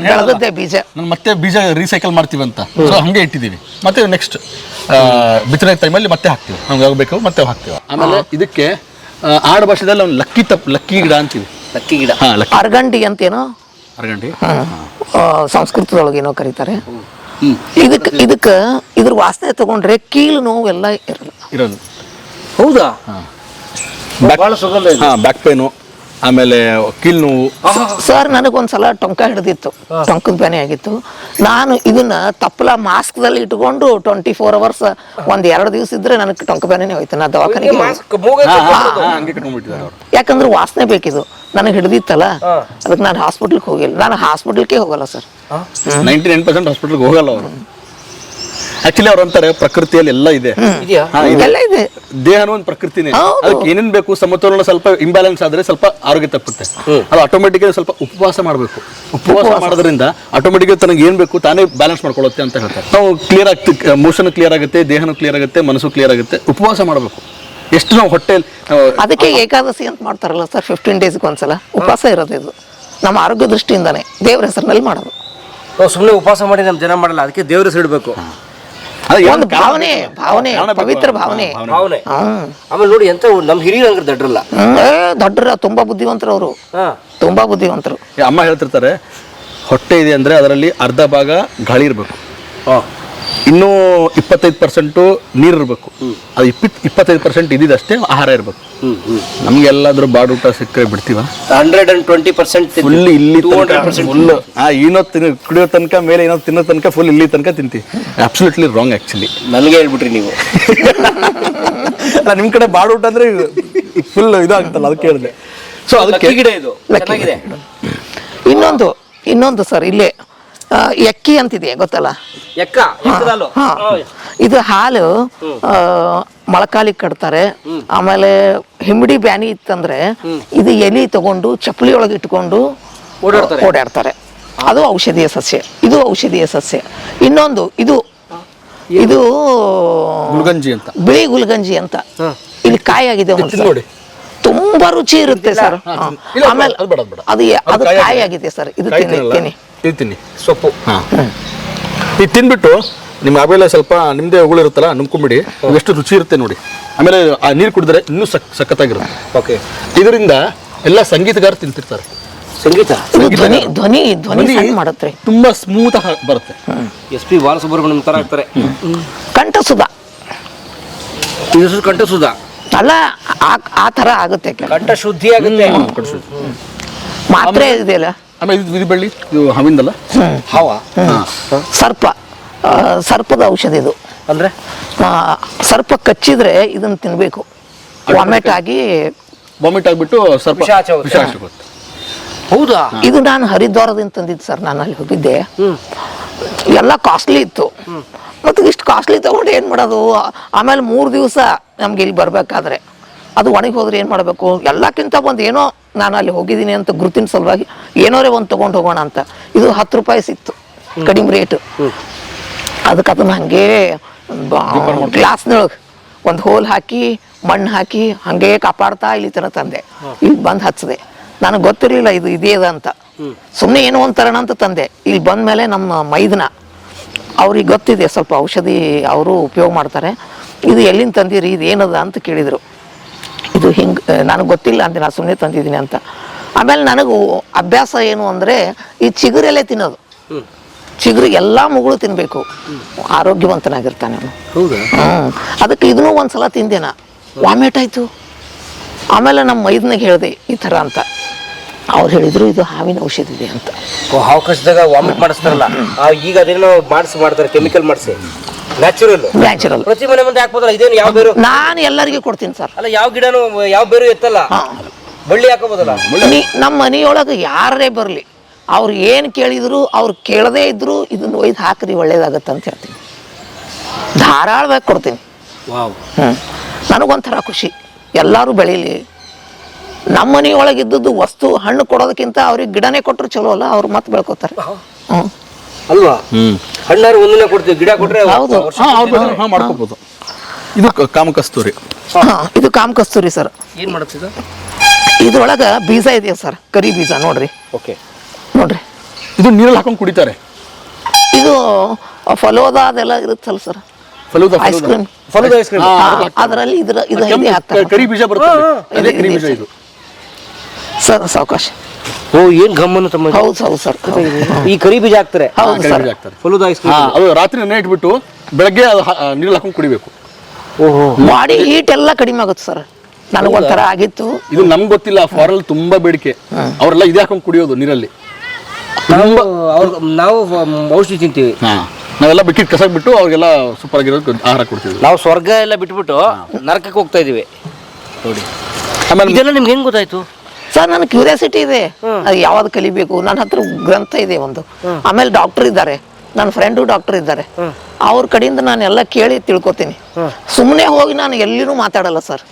ಬೆಳೆದದ್ದೇ ಬೀಜ. ಮತ್ತೆ ಬೀಜ ರೀಸೈಕಲ್ ಮಾಡ್ತೀವಿ ಅಂತ ಸೊ ಹಂಗೆ ಇಟ್ಟಿದ್ದೀವಿ. ಮತ್ತೆ ನೆಕ್ಸ್ಟ್ ಬಿತ್ತನೆ ಟೈಮಲ್ಲಿ ಮತ್ತೆ ಹಾಕ್ತೀವಿ, ಹಂಗೆ ಆಗಬೇಕು ಮತ್ತೆ ಹಾಕ್ತೀವಿ. ಆಮೇಲೆ ಇದಕ್ಕೆ ಆಡು ಭಾಷೆದಲ್ಲಿ ಒಂದು ಲಕ್ಕಿ ಗಿಡ ಅಂತೀವಿ. ಲಕ್ಕಿ ಗಿಡ, ಅರ್ಗಂಡಿ ಅಂತೇನೋ, ಅರ್ಗಂಡಿ ಸಂಸ್ಕೃತದೊಳಗೇನೋ ಕರೀತಾರೆ. ಇದಕ್ಕೆ ಇದ್ರ ವಾಸನೆ ತಗೊಂಡ್ರೆ ಕೀಲು ನೋವು ಎಲ್ಲ ಇರೋದು. ಹೌದಾ? ಬ್ಯಾಕ್ ಪೇನು, ಆಮೇಲೆ ಕೀಲ್ ನೋವು. ಸರ್ ನನಗೊಂದ್ಸಲ ಟೊಂಕ ಹಿಡಿದಿತ್ತು, ಟೊಂಕದ ಬೇನೆ ಆಗಿತ್ತು. ನಾನು ಇದನ್ನ ತಪ್ಪಲ ಮಾಸ್ಕ್ದಲ್ಲಿ ಇಟ್ಕೊಂಡು 24 hours 1-2 ದಿವಸ ಇದ್ರೆ ನನಗೆ ಟೊಂಕ ಬೇನೆ ಹೋಯ್ತು. ನಾ ದವಾಖಾನೆಗೆ, ಯಾಕಂದ್ರೆ ವಾಸನೆ ಬೇಕಿದು ನನಗೆ ಹಿಡಿದಿತ್ತಲ್ಲ, ಅದಕ್ಕೆ ನಾನು ಹಾಸ್ಪಿಟ್ಲ್ಗೆ ಹೋಗಿಲ್ಲ. ನಾನು ಹಾಸ್ಪಿಟ್ಲ್ಗೆ ಹೋಗಲ್ಲ ಸರ್. 99% ಹಾಸ್ಪಿಟ್ಲ್ಗೆ ಹೋಗಲ್ಲ ಅವರು. ಆಕ್ಚುಲಿ ಅವ್ರು ಅಂತಾರೆ ಪ್ರಕೃತಿಯಲ್ಲಿ ಎಲ್ಲ ಇದೆ, ಎಲ್ಲ ಇದೆ. ದೇಹನೂ ಒಂದು ಪ್ರಕೃತಿನೇ. ಅದಕ್ಕೆ ಏನೇನ್ ಬೇಕು ಸಮತೋಲನ ಸ್ವಲ್ಪ ಇಂಬ್ಯಾಲೆನ್ಸ್ ಆದ್ರೆ ಸ್ವಲ್ಪ ಆರೋಗ್ಯ ತಪ್ಪುತ್ತೆ. ಅದು ಆಟೋಮೆಟಿಕ್ ಸ್ವಲ್ಪ ಉಪವಾಸ ಮಾಡಬೇಕು. ಉಪವಾಸ ಮಾಡೋದ್ರಿಂದ ಆಟೋಮೆಟಿಕ್ ತನಗೆ ಏನ್ ಬೇಕು ತಾನೇ ಬ್ಯಾಲೆನ್ಸ್ ಮಾಡ್ಕೊಳ್ಳುತ್ತೆ ಅಂತ ಹೇಳ್ತಾರೆ. ನಾವು ಕ್ಲಿಯರ್ ಆಗ್ತೀವಿ, ಮೋಷನ್ ಕ್ಲಿಯರ್ ಆಗುತ್ತೆ, ದೇಹನೂ ಕ್ಲಿಯರ್ ಆಗುತ್ತೆ, ಮನಸ್ಸು ಕ್ಲಿಯರ್ ಆಗುತ್ತೆ. ಉಪವಾಸ ಮಾಡಬೇಕು. ಎಷ್ಟು ನಾವು ಹೊಟ್ಟೆಲ್ ಅದಕ್ಕೆ ಏಕಾದಶಿ ಅಂತ ಮಾಡ್ತಾರಲ್ಲ ಸರ್, 15 ಡೇಸ್ಗೆ ಒಂದ್ಸಲ ಉಪವಾಸ ಇರೋದು. ಇದು ನಮ್ಮ ಆರೋಗ್ಯ ದೃಷ್ಟಿಯಿಂದಾನೆ, ದೇವ್ರ ಹೆಸರಿನಲ್ಲಿ ಮಾಡೋದು. ಸುಮ್ಮನೆ ಉಪವಾಸ ಮಾಡಿ ನಮ್ಮ ಜನ ಮಾಡಲ್ಲ, ಅದಕ್ಕೆ ದೇವ್ರ ಹೆಸರು ಇಡಬೇಕು. ಒಂದು ಭಾವನೆ, ಪವಿತ್ರ ಭಾವನೆ. ಆಮೇಲೆ ನೋಡಿ ಎಂತ ನಮ್ಮ ಹಿರಿಯರು ಹಂಗ ದಡ್ರಲ್ಲ, ದಡ್ರ ತುಂಬಾ ಬುದ್ಧಿವಂತರು ಅವರು, ತುಂಬಾ ಬುದ್ಧಿವಂತರು. ಅಮ್ಮ ಹೇಳ್ತಿರ್ತಾರೆ, ಹೊಟ್ಟೆ ಇದೆ ಅಂದ್ರೆ ಅದರಲ್ಲಿ ಅರ್ಧ ಭಾಗ ಗಾಳಿ ಇರಬೇಕು, ಇನ್ನೂ 25% ನೀರು ಇರಬೇಕು. ಅದು 25% ಇದಿದಷ್ಟೇ ಆಹಾರ ಇರಬೇಕು. ನಮ್ಗೆ ಎಲ್ಲಾದ್ರೂ ಬಾಡೂಟ ಸಿಕ್ಕರೆ ಬಿಡ್ತೀವ? 120% ಫುಲ್ ಇಲ್ಲಿ ಕುಡಿಯೋ ತನಕ ಮೇಲೆ ಏನೋ ತಿನ್ನೋ ತನಕ ಫುಲ್ ಇಲ್ಲಿ ತನಕ ತಿಂತೀವಿ. Absolutely wrong actually. ನನಗೆ ಹೇಳ್ಬಿಟ್ರಿ ನೀವು. ನಿಮ್ ಕಡೆ ಬಾಡೂಟ ಅಂದ್ರೆ ಫುಲ್ ಇದಾಗುತ್ತಲ್ಲ, ಅದಕ್ಕೆ ಹೇಳಿದೆ. ಸೊ ಅದಕ್ಕೆ ಗಿಡ ಇದು ಚೆನ್ನಾಗಿದೆ. ಇನ್ನೊಂದು ಸರ್, ಇಲ್ಲೇ ಎಕ್ಕಿ ಅಂತಿದೆ ಗೊತ್ತಲ್ಲ? ಎಕ್ಕದಾಲು. ಹಾ. ಇದು ಹಾಲು ಮೊಳಕಾಲಿಗೆ ಕಟ್ತಾರೆ. ಆಮೇಲೆ ಹಿಮ್ಮಡಿ ಬ್ಯಾನಿ ಇತ್ತಂದ್ರೆ ಇದು ಎಲಿ ತಗೊಂಡು ಚಪ್ಪಲಿ ಒಳಗೆ ಇಟ್ಕೊಂಡು ಓಡಾಡ್ತಾರೆ. ಅದು ಔಷಧೀಯ ಸಸ್ಯ, ಇದು ಔಷಧೀಯ ಸಸ್ಯ. ಇನ್ನೊಂದು ಇದು ಗುಲ್ಗಂಜಿ ಅಂತ, ಬಿಳಿ ಗುಲ್ಗಂಜಿ ಅಂತ. ಇಲ್ಲಿ ಕಾಯಿ ಆಗಿದೆ ನೋಡಿ, ತುಂಬಾ ರುಚಿ ಇರುತ್ತೆ ಸರ್. ಆಮೇಲೆ ಅದು ಕಾಯಿ ಆಗಿದೆ ಸರ್. ಇದು ತಿನ್ನಿ ಸೊಪ್ಪು. ಇದು ತಿನ್ಬಿಟ್ಟು ನಿಮ್ಗೆ ಆಮೇಲೆ ಸ್ವಲ್ಪ ನಿಮ್ದೇ ಉಗುಳು ಇರುತ್ತಲ್ಲ, ನುಂಬ್ಕೊಂಬಿಡಿ, ಎಷ್ಟು ರುಚಿ ಇರುತ್ತೆ ನೋಡಿ. ಆಮೇಲೆ ಆ ನೀರು ಕುಡಿದ್ರೆ ಇನ್ನೂ ಸಖತ್ತಾಗಿರುತ್ತೆ. ಓಕೆ. ಇದರಿಂದ ಎಲ್ಲ ಸಂಗೀತಗಾರ ತಿಂತಿರ್ತಾರೆ. ಧ್ವನಿ ಮಾಡುತ್ತೆ, ತುಂಬಾ ಸ್ಮೂತ್ ಆಗಿ ಬರುತ್ತೆ. SP ಬಾಲಸುಬ್ರಹ್ಮಣ್ಯಂ ತರ ಆಗ್ತಾರೆ. ಕಂಠಸುಧ ಅಲ್ಲ, ಆ ತರ ಆಗುತ್ತೆ, ಕಂಠ ಶುದ್ಧಿ ಆಗುತ್ತೆ. ಮಾತ್ರೆ ಇದೆಯಲ್ಲ. ಆಮೇಲೆ ಇದು ಬೆಳ್ಳಿ, ಇದು ಹಾವಿಂದಲ್ಲ, ಸರ್ಪದ ಔಷಧಿ ಇದು. ಅಂದ್ರೆ ಸರ್ಪ ಕಚ್ಚಿದ್ರೆ ಇದನ್ನ ತಿನ್ಬೇಕು. ವಾಮಿಟ್ ಆಗ್ಬಿಟ್ಟು ಸ್ವಲ್ಪ ವಿಷ ಆಚೆ ಹೋಗುತ್ತೆ. ಹೌದಾ? ಇದು ನಾನು ಹರಿದ್ವಾರದಿಂದ ತಂದಿದ್ದು ಸರ್. ನಾನು ಅಲ್ಲಿ ಹೋಗಿದ್ದೆ, ಎಲ್ಲ ಕಾಸ್ಟ್ಲಿ ಇತ್ತು. ಮತ್ತು ಇಷ್ಟು ಕಾಸ್ಟ್ಲಿ ತಗೊಂಡು ಏನು ಮಾಡೋದು? ಆಮೇಲೆ 3 ದಿವಸ ನಮ್ಗೆ ಇಲ್ಲಿ ಬರ್ಬೇಕಾದ್ರೆ ಅದು ಒಣಗಿ ಹೋದ್ರೆ ಏನು ಮಾಡಬೇಕು? ಎಲ್ಲಕ್ಕಿಂತ ಒಂದು ಏನೋ ನಾನು ಅಲ್ಲಿ ಹೋಗಿದ್ದೀನಿ ಅಂತ ಗುರುತಿನ ಸಲುವಾಗಿ ಏನೋರೇ ಒಂದು ತೊಗೊಂಡು ಹೋಗೋಣ ಅಂತ. ಇದು 10 ರೂಪಾಯಿ ಸಿಕ್ತು, ಕಡಿಮೆ ರೇಟು. ಅದಕ್ಕೆ ಅದನ್ನ ಹಂಗೆ ಗ್ಲಾಸ್ನೊಳಗೆ ಒಂದು ಹೋಲ್ ಹಾಕಿ ಮಣ್ಣು ಹಾಕಿ ಹಂಗೆ ಕಾಪಾಡ್ತಾ ಇಲ್ಲಿ ತನಕ ತಂದೆ. ಇಲ್ಲಿ ಬಂದು ಹಚ್ಚಿದೆ. ನನಗೆ ಗೊತ್ತಿರಲಿಲ್ಲ ಇದು ಇದೇ ಅದ ಅಂತ. ಸುಮ್ಮನೆ ಏನೋ ಒಂದು ತರೋಣ ಅಂತ ತಂದೆ. ಇಲ್ಲಿ ಬಂದ ಮೇಲೆ ನಮ್ಮ ಮೈದನ ಅವ್ರಿಗೆ ಗೊತ್ತಿದೆ ಸ್ವಲ್ಪ ಔಷಧಿ, ಅವರು ಉಪಯೋಗ ಮಾಡ್ತಾರೆ. ಇದು ಎಲ್ಲಿಂದ ತಂದಿರಿ, ಇದು ಏನದ ಅಂತ ಕೇಳಿದರು. ಇದು ಹಿಂಗೆ ನನಗೆ ಗೊತ್ತಿಲ್ಲ ಅಂತ ನಾನು ಸುಮ್ಮನೆ ತಂದಿದ್ದೀನಿ ಅಂತ. ಆಮೇಲೆ ನನಗೂ ಅಭ್ಯಾಸ ಏನು ಅಂದರೆ ಈ ಚಿಗುರೆಲೆ ತಿನ್ನೋದು. ಚಿಗುರು ಎಲ್ಲ ಮಗಳು ತಿನ್ನಬೇಕು, ಆರೋಗ್ಯವಂತನಾಗಿರ್ತಾನೆ ಅವನು. ಅದಕ್ಕೆ ಇದನ್ನೂ ಒಂದ್ಸಲ ತಿಂದೇನ, ವಾಮಿಟ್ ಆಯಿತು. ಆಮೇಲೆ ನಮ್ಮ ಮೈದನಿಗೆ ಹೇಳಿದೆ ಈ ಥರ ಅಂತ. ಅವ್ರು ಹೇಳಿದ್ರು ಇದು ಹಾವಿನ ಔಷಧಿ ಇದೆ ಅಂತ. ಹಾವು ಕಚ್ಚಿದಾಗ ವಾಮಿಟ್ ಮಾಡಿಸ್ತಾರಲ್ಲ, ಈಗ ಅದೇನೋ ಮಾಡ್ತಾರೆ, ಕೆಮಿಕಲ್ ಮಾಡಿಸಿ. ನ್ಯಾಚುರಲ್ ಪ್ರತಿ ಮನೆ ಮುಂದೆ ಹಾಕ್ಬೋದಲ್ಲ, ಇದೇನು ಯಾವ ಬೇರು? ನಾನು ಎಲ್ಲರಿಗೂ ಕೊಡ್ತೀನಿ ಸರ್. ಅಲ್ಲ, ಯಾವ ಗಿಡನು ಯಾವ ಬೇರು ಎತ್ತಲ್ಲ, ಬಳ್ಳಿ ಹಾಕೋಬೋದಲ್ಲ. ನಮ್ಮ ಮನೆಯೊಳಗೆ ಯಾರೇ ಬರಲಿ, ಅವ್ರು ಏನು ಕೇಳಿದ್ರು, ಅವ್ರು ಕೇಳದೇ ಇದ್ರು ಇದನ್ನ ಒಯ್ದು ಹಾಕ್ರಿ ಒಳ್ಳೇದಾಗತ್ತೆ ಅಂತ ಹೇಳ್ತೀನಿ. ಧಾರಾಳವಾಗಿ ಕೊಡ್ತೀನಿ. ನನಗೊಂಥರ ಖುಷಿ, ಎಲ್ಲರೂ ಬೆಳೀಲಿ. ನಮ್ಮ ಮನೆಯೊಳಗಿದ್ದದ್ದು ವಸ್ತು ಹಣ್ಣು ಕೊಡೋದಕ್ಕಿಂತ ಅವ್ರಿಗೆ ಗಿಡನೇ ಕೊಟ್ಟರು ಚಲೋ ಅಲ್ಲ, ಅವ್ರು ಮತ್ತೆ ಬೆಳ್ಕೋತಾರೆ. ಅಲ್ವಾ? ಹಣ್ಣಾರು ಒಂದನೇ ಕೊಡ್ತೀವಿ, ಗಿಡ ಕೊಟ್ರೆ ಹೌದು, ಮಾಡ್ಕೋಬಹುದು. ಇದು ಕಾಮಕಸ್ತೂರಿ. ಇದು ಕಾಮಕಸ್ತೂರಿ ಸರ್. ಏನ್ ಮಾಡುತ್ತಿದ್ದ? ಇದ್ರೊಳಗ ಬೀಜ ಇದೆಯಾ ಸರ್, ಕರಿ ಬೀಜ ನೋಡ್ರಿ. ಓಕೆ, ನೋಡ್ರಿ, ಇದು ನೀರಲ್ಲಿ ಹಾಕೊಂಡು ಕುಡಿತಾರೆ. ಇದು ಫಲೋದ ಅದೆಲ್ಲ ಇರುತ್ತಲ್ಲ ಸರ್, ಐಸ್ ಕ್ರೀಮ್. ಅದರಲ್ಲಿ ಇದು ಹಾಕ್ತಾರೆ, ಕರಿ ಬೀಜ ಬರುತ್ತೆ ಇದು ಸರ್. ಸಾವಕಾಶ. ಓ, ಏನ್ ಗಮ್ಮನ್ನು ತಮ್ಮ. ಹೌದು ಸರ್, ಈ ಕರಿ ಬೀಜ ಹಾಕ್ತಾರೆ. ಹೌದು ಸರ್. ಫಲೂದಾ ಐಸ್ ಕ್ರೀಮ್ ಅದು ರಾತ್ರಿ ನೆನೆ ಇಟ್ಬಿಟ್ಟು ಬೆಳಗ್ಗೆ ನೀರಲ್ಲಿ ಹಾಕೊಂಡು ಕುಡಿಬೇಕು. ಓಹೋ, ಬಾಡಿ ಹೀಟ್ ಎಲ್ಲ ಕಡಿಮೆ ಆಗುತ್ತೆ ಸರ್. ನನಗೊಂಥರ ಆಗಿತ್ತು. ಇದು ನಮ್ಗೆ ಗೊತ್ತಿಲ್ಲ, ಫಾರಲ್ ತುಂಬಾ ಬೇಡಿಕೆ. ಅವರೆಲ್ಲ ಇದೇ ಹಾಕೊಂಡು ಕುಡಿಯೋದು ನೀರಲ್ಲಿ. ನಾವು ಔಷಧಿ ತಿಂತೀವಿ, ನಾವೆಲ್ಲ ಬಿಟ್ಟು ಕಸ ಬಿಟ್ಟು ಅವ್ರಿಗೆಲ್ಲ ಸೂಪರ್ ಆಗಿರೋದು ಆಹಾರ ಕೊಡ್ತೀವಿ. ನಾವು ಸ್ವರ್ಗ ಎಲ್ಲ ಬಿಟ್ಬಿಟ್ಟು ನರಕಕ್ಕೆ ಹೋಗ್ತಾ ಇದೀವಿ ನೋಡಿ. ಆಮೇಲೆ ಇದೆಲ್ಲ ನಿಮ್ಗೆ ಹೆಂಗ್ ಗೊತ್ತಾಯ್ತು ಸರ್? ನನ್ನ ಕ್ಯೂರಿಯಾಸಿಟಿ ಇದೆ, ಅದು ಯಾವ್ದು ಕಲಿಬೇಕು. ನನ್ನ ಹತ್ರ ಗ್ರಂಥ ಇದೆ ಒಂದು. ಆಮೇಲೆ ಡಾಕ್ಟರ್ ಇದ್ದಾರೆ, ನನ್ನ ಫ್ರೆಂಡು ಡಾಕ್ಟರ್ ಇದ್ದಾರೆ. ಅವ್ರ ಕಡೆಯಿಂದ ನಾನು ಎಲ್ಲ ಕೇಳಿ ತಿಳ್ಕೊತೀನಿ. ಸುಮ್ಮನೆ ಹೋಗಿ ನಾನು ಎಲ್ಲಿನೂ ಮಾತಾಡಲ್ಲ ಸರ್.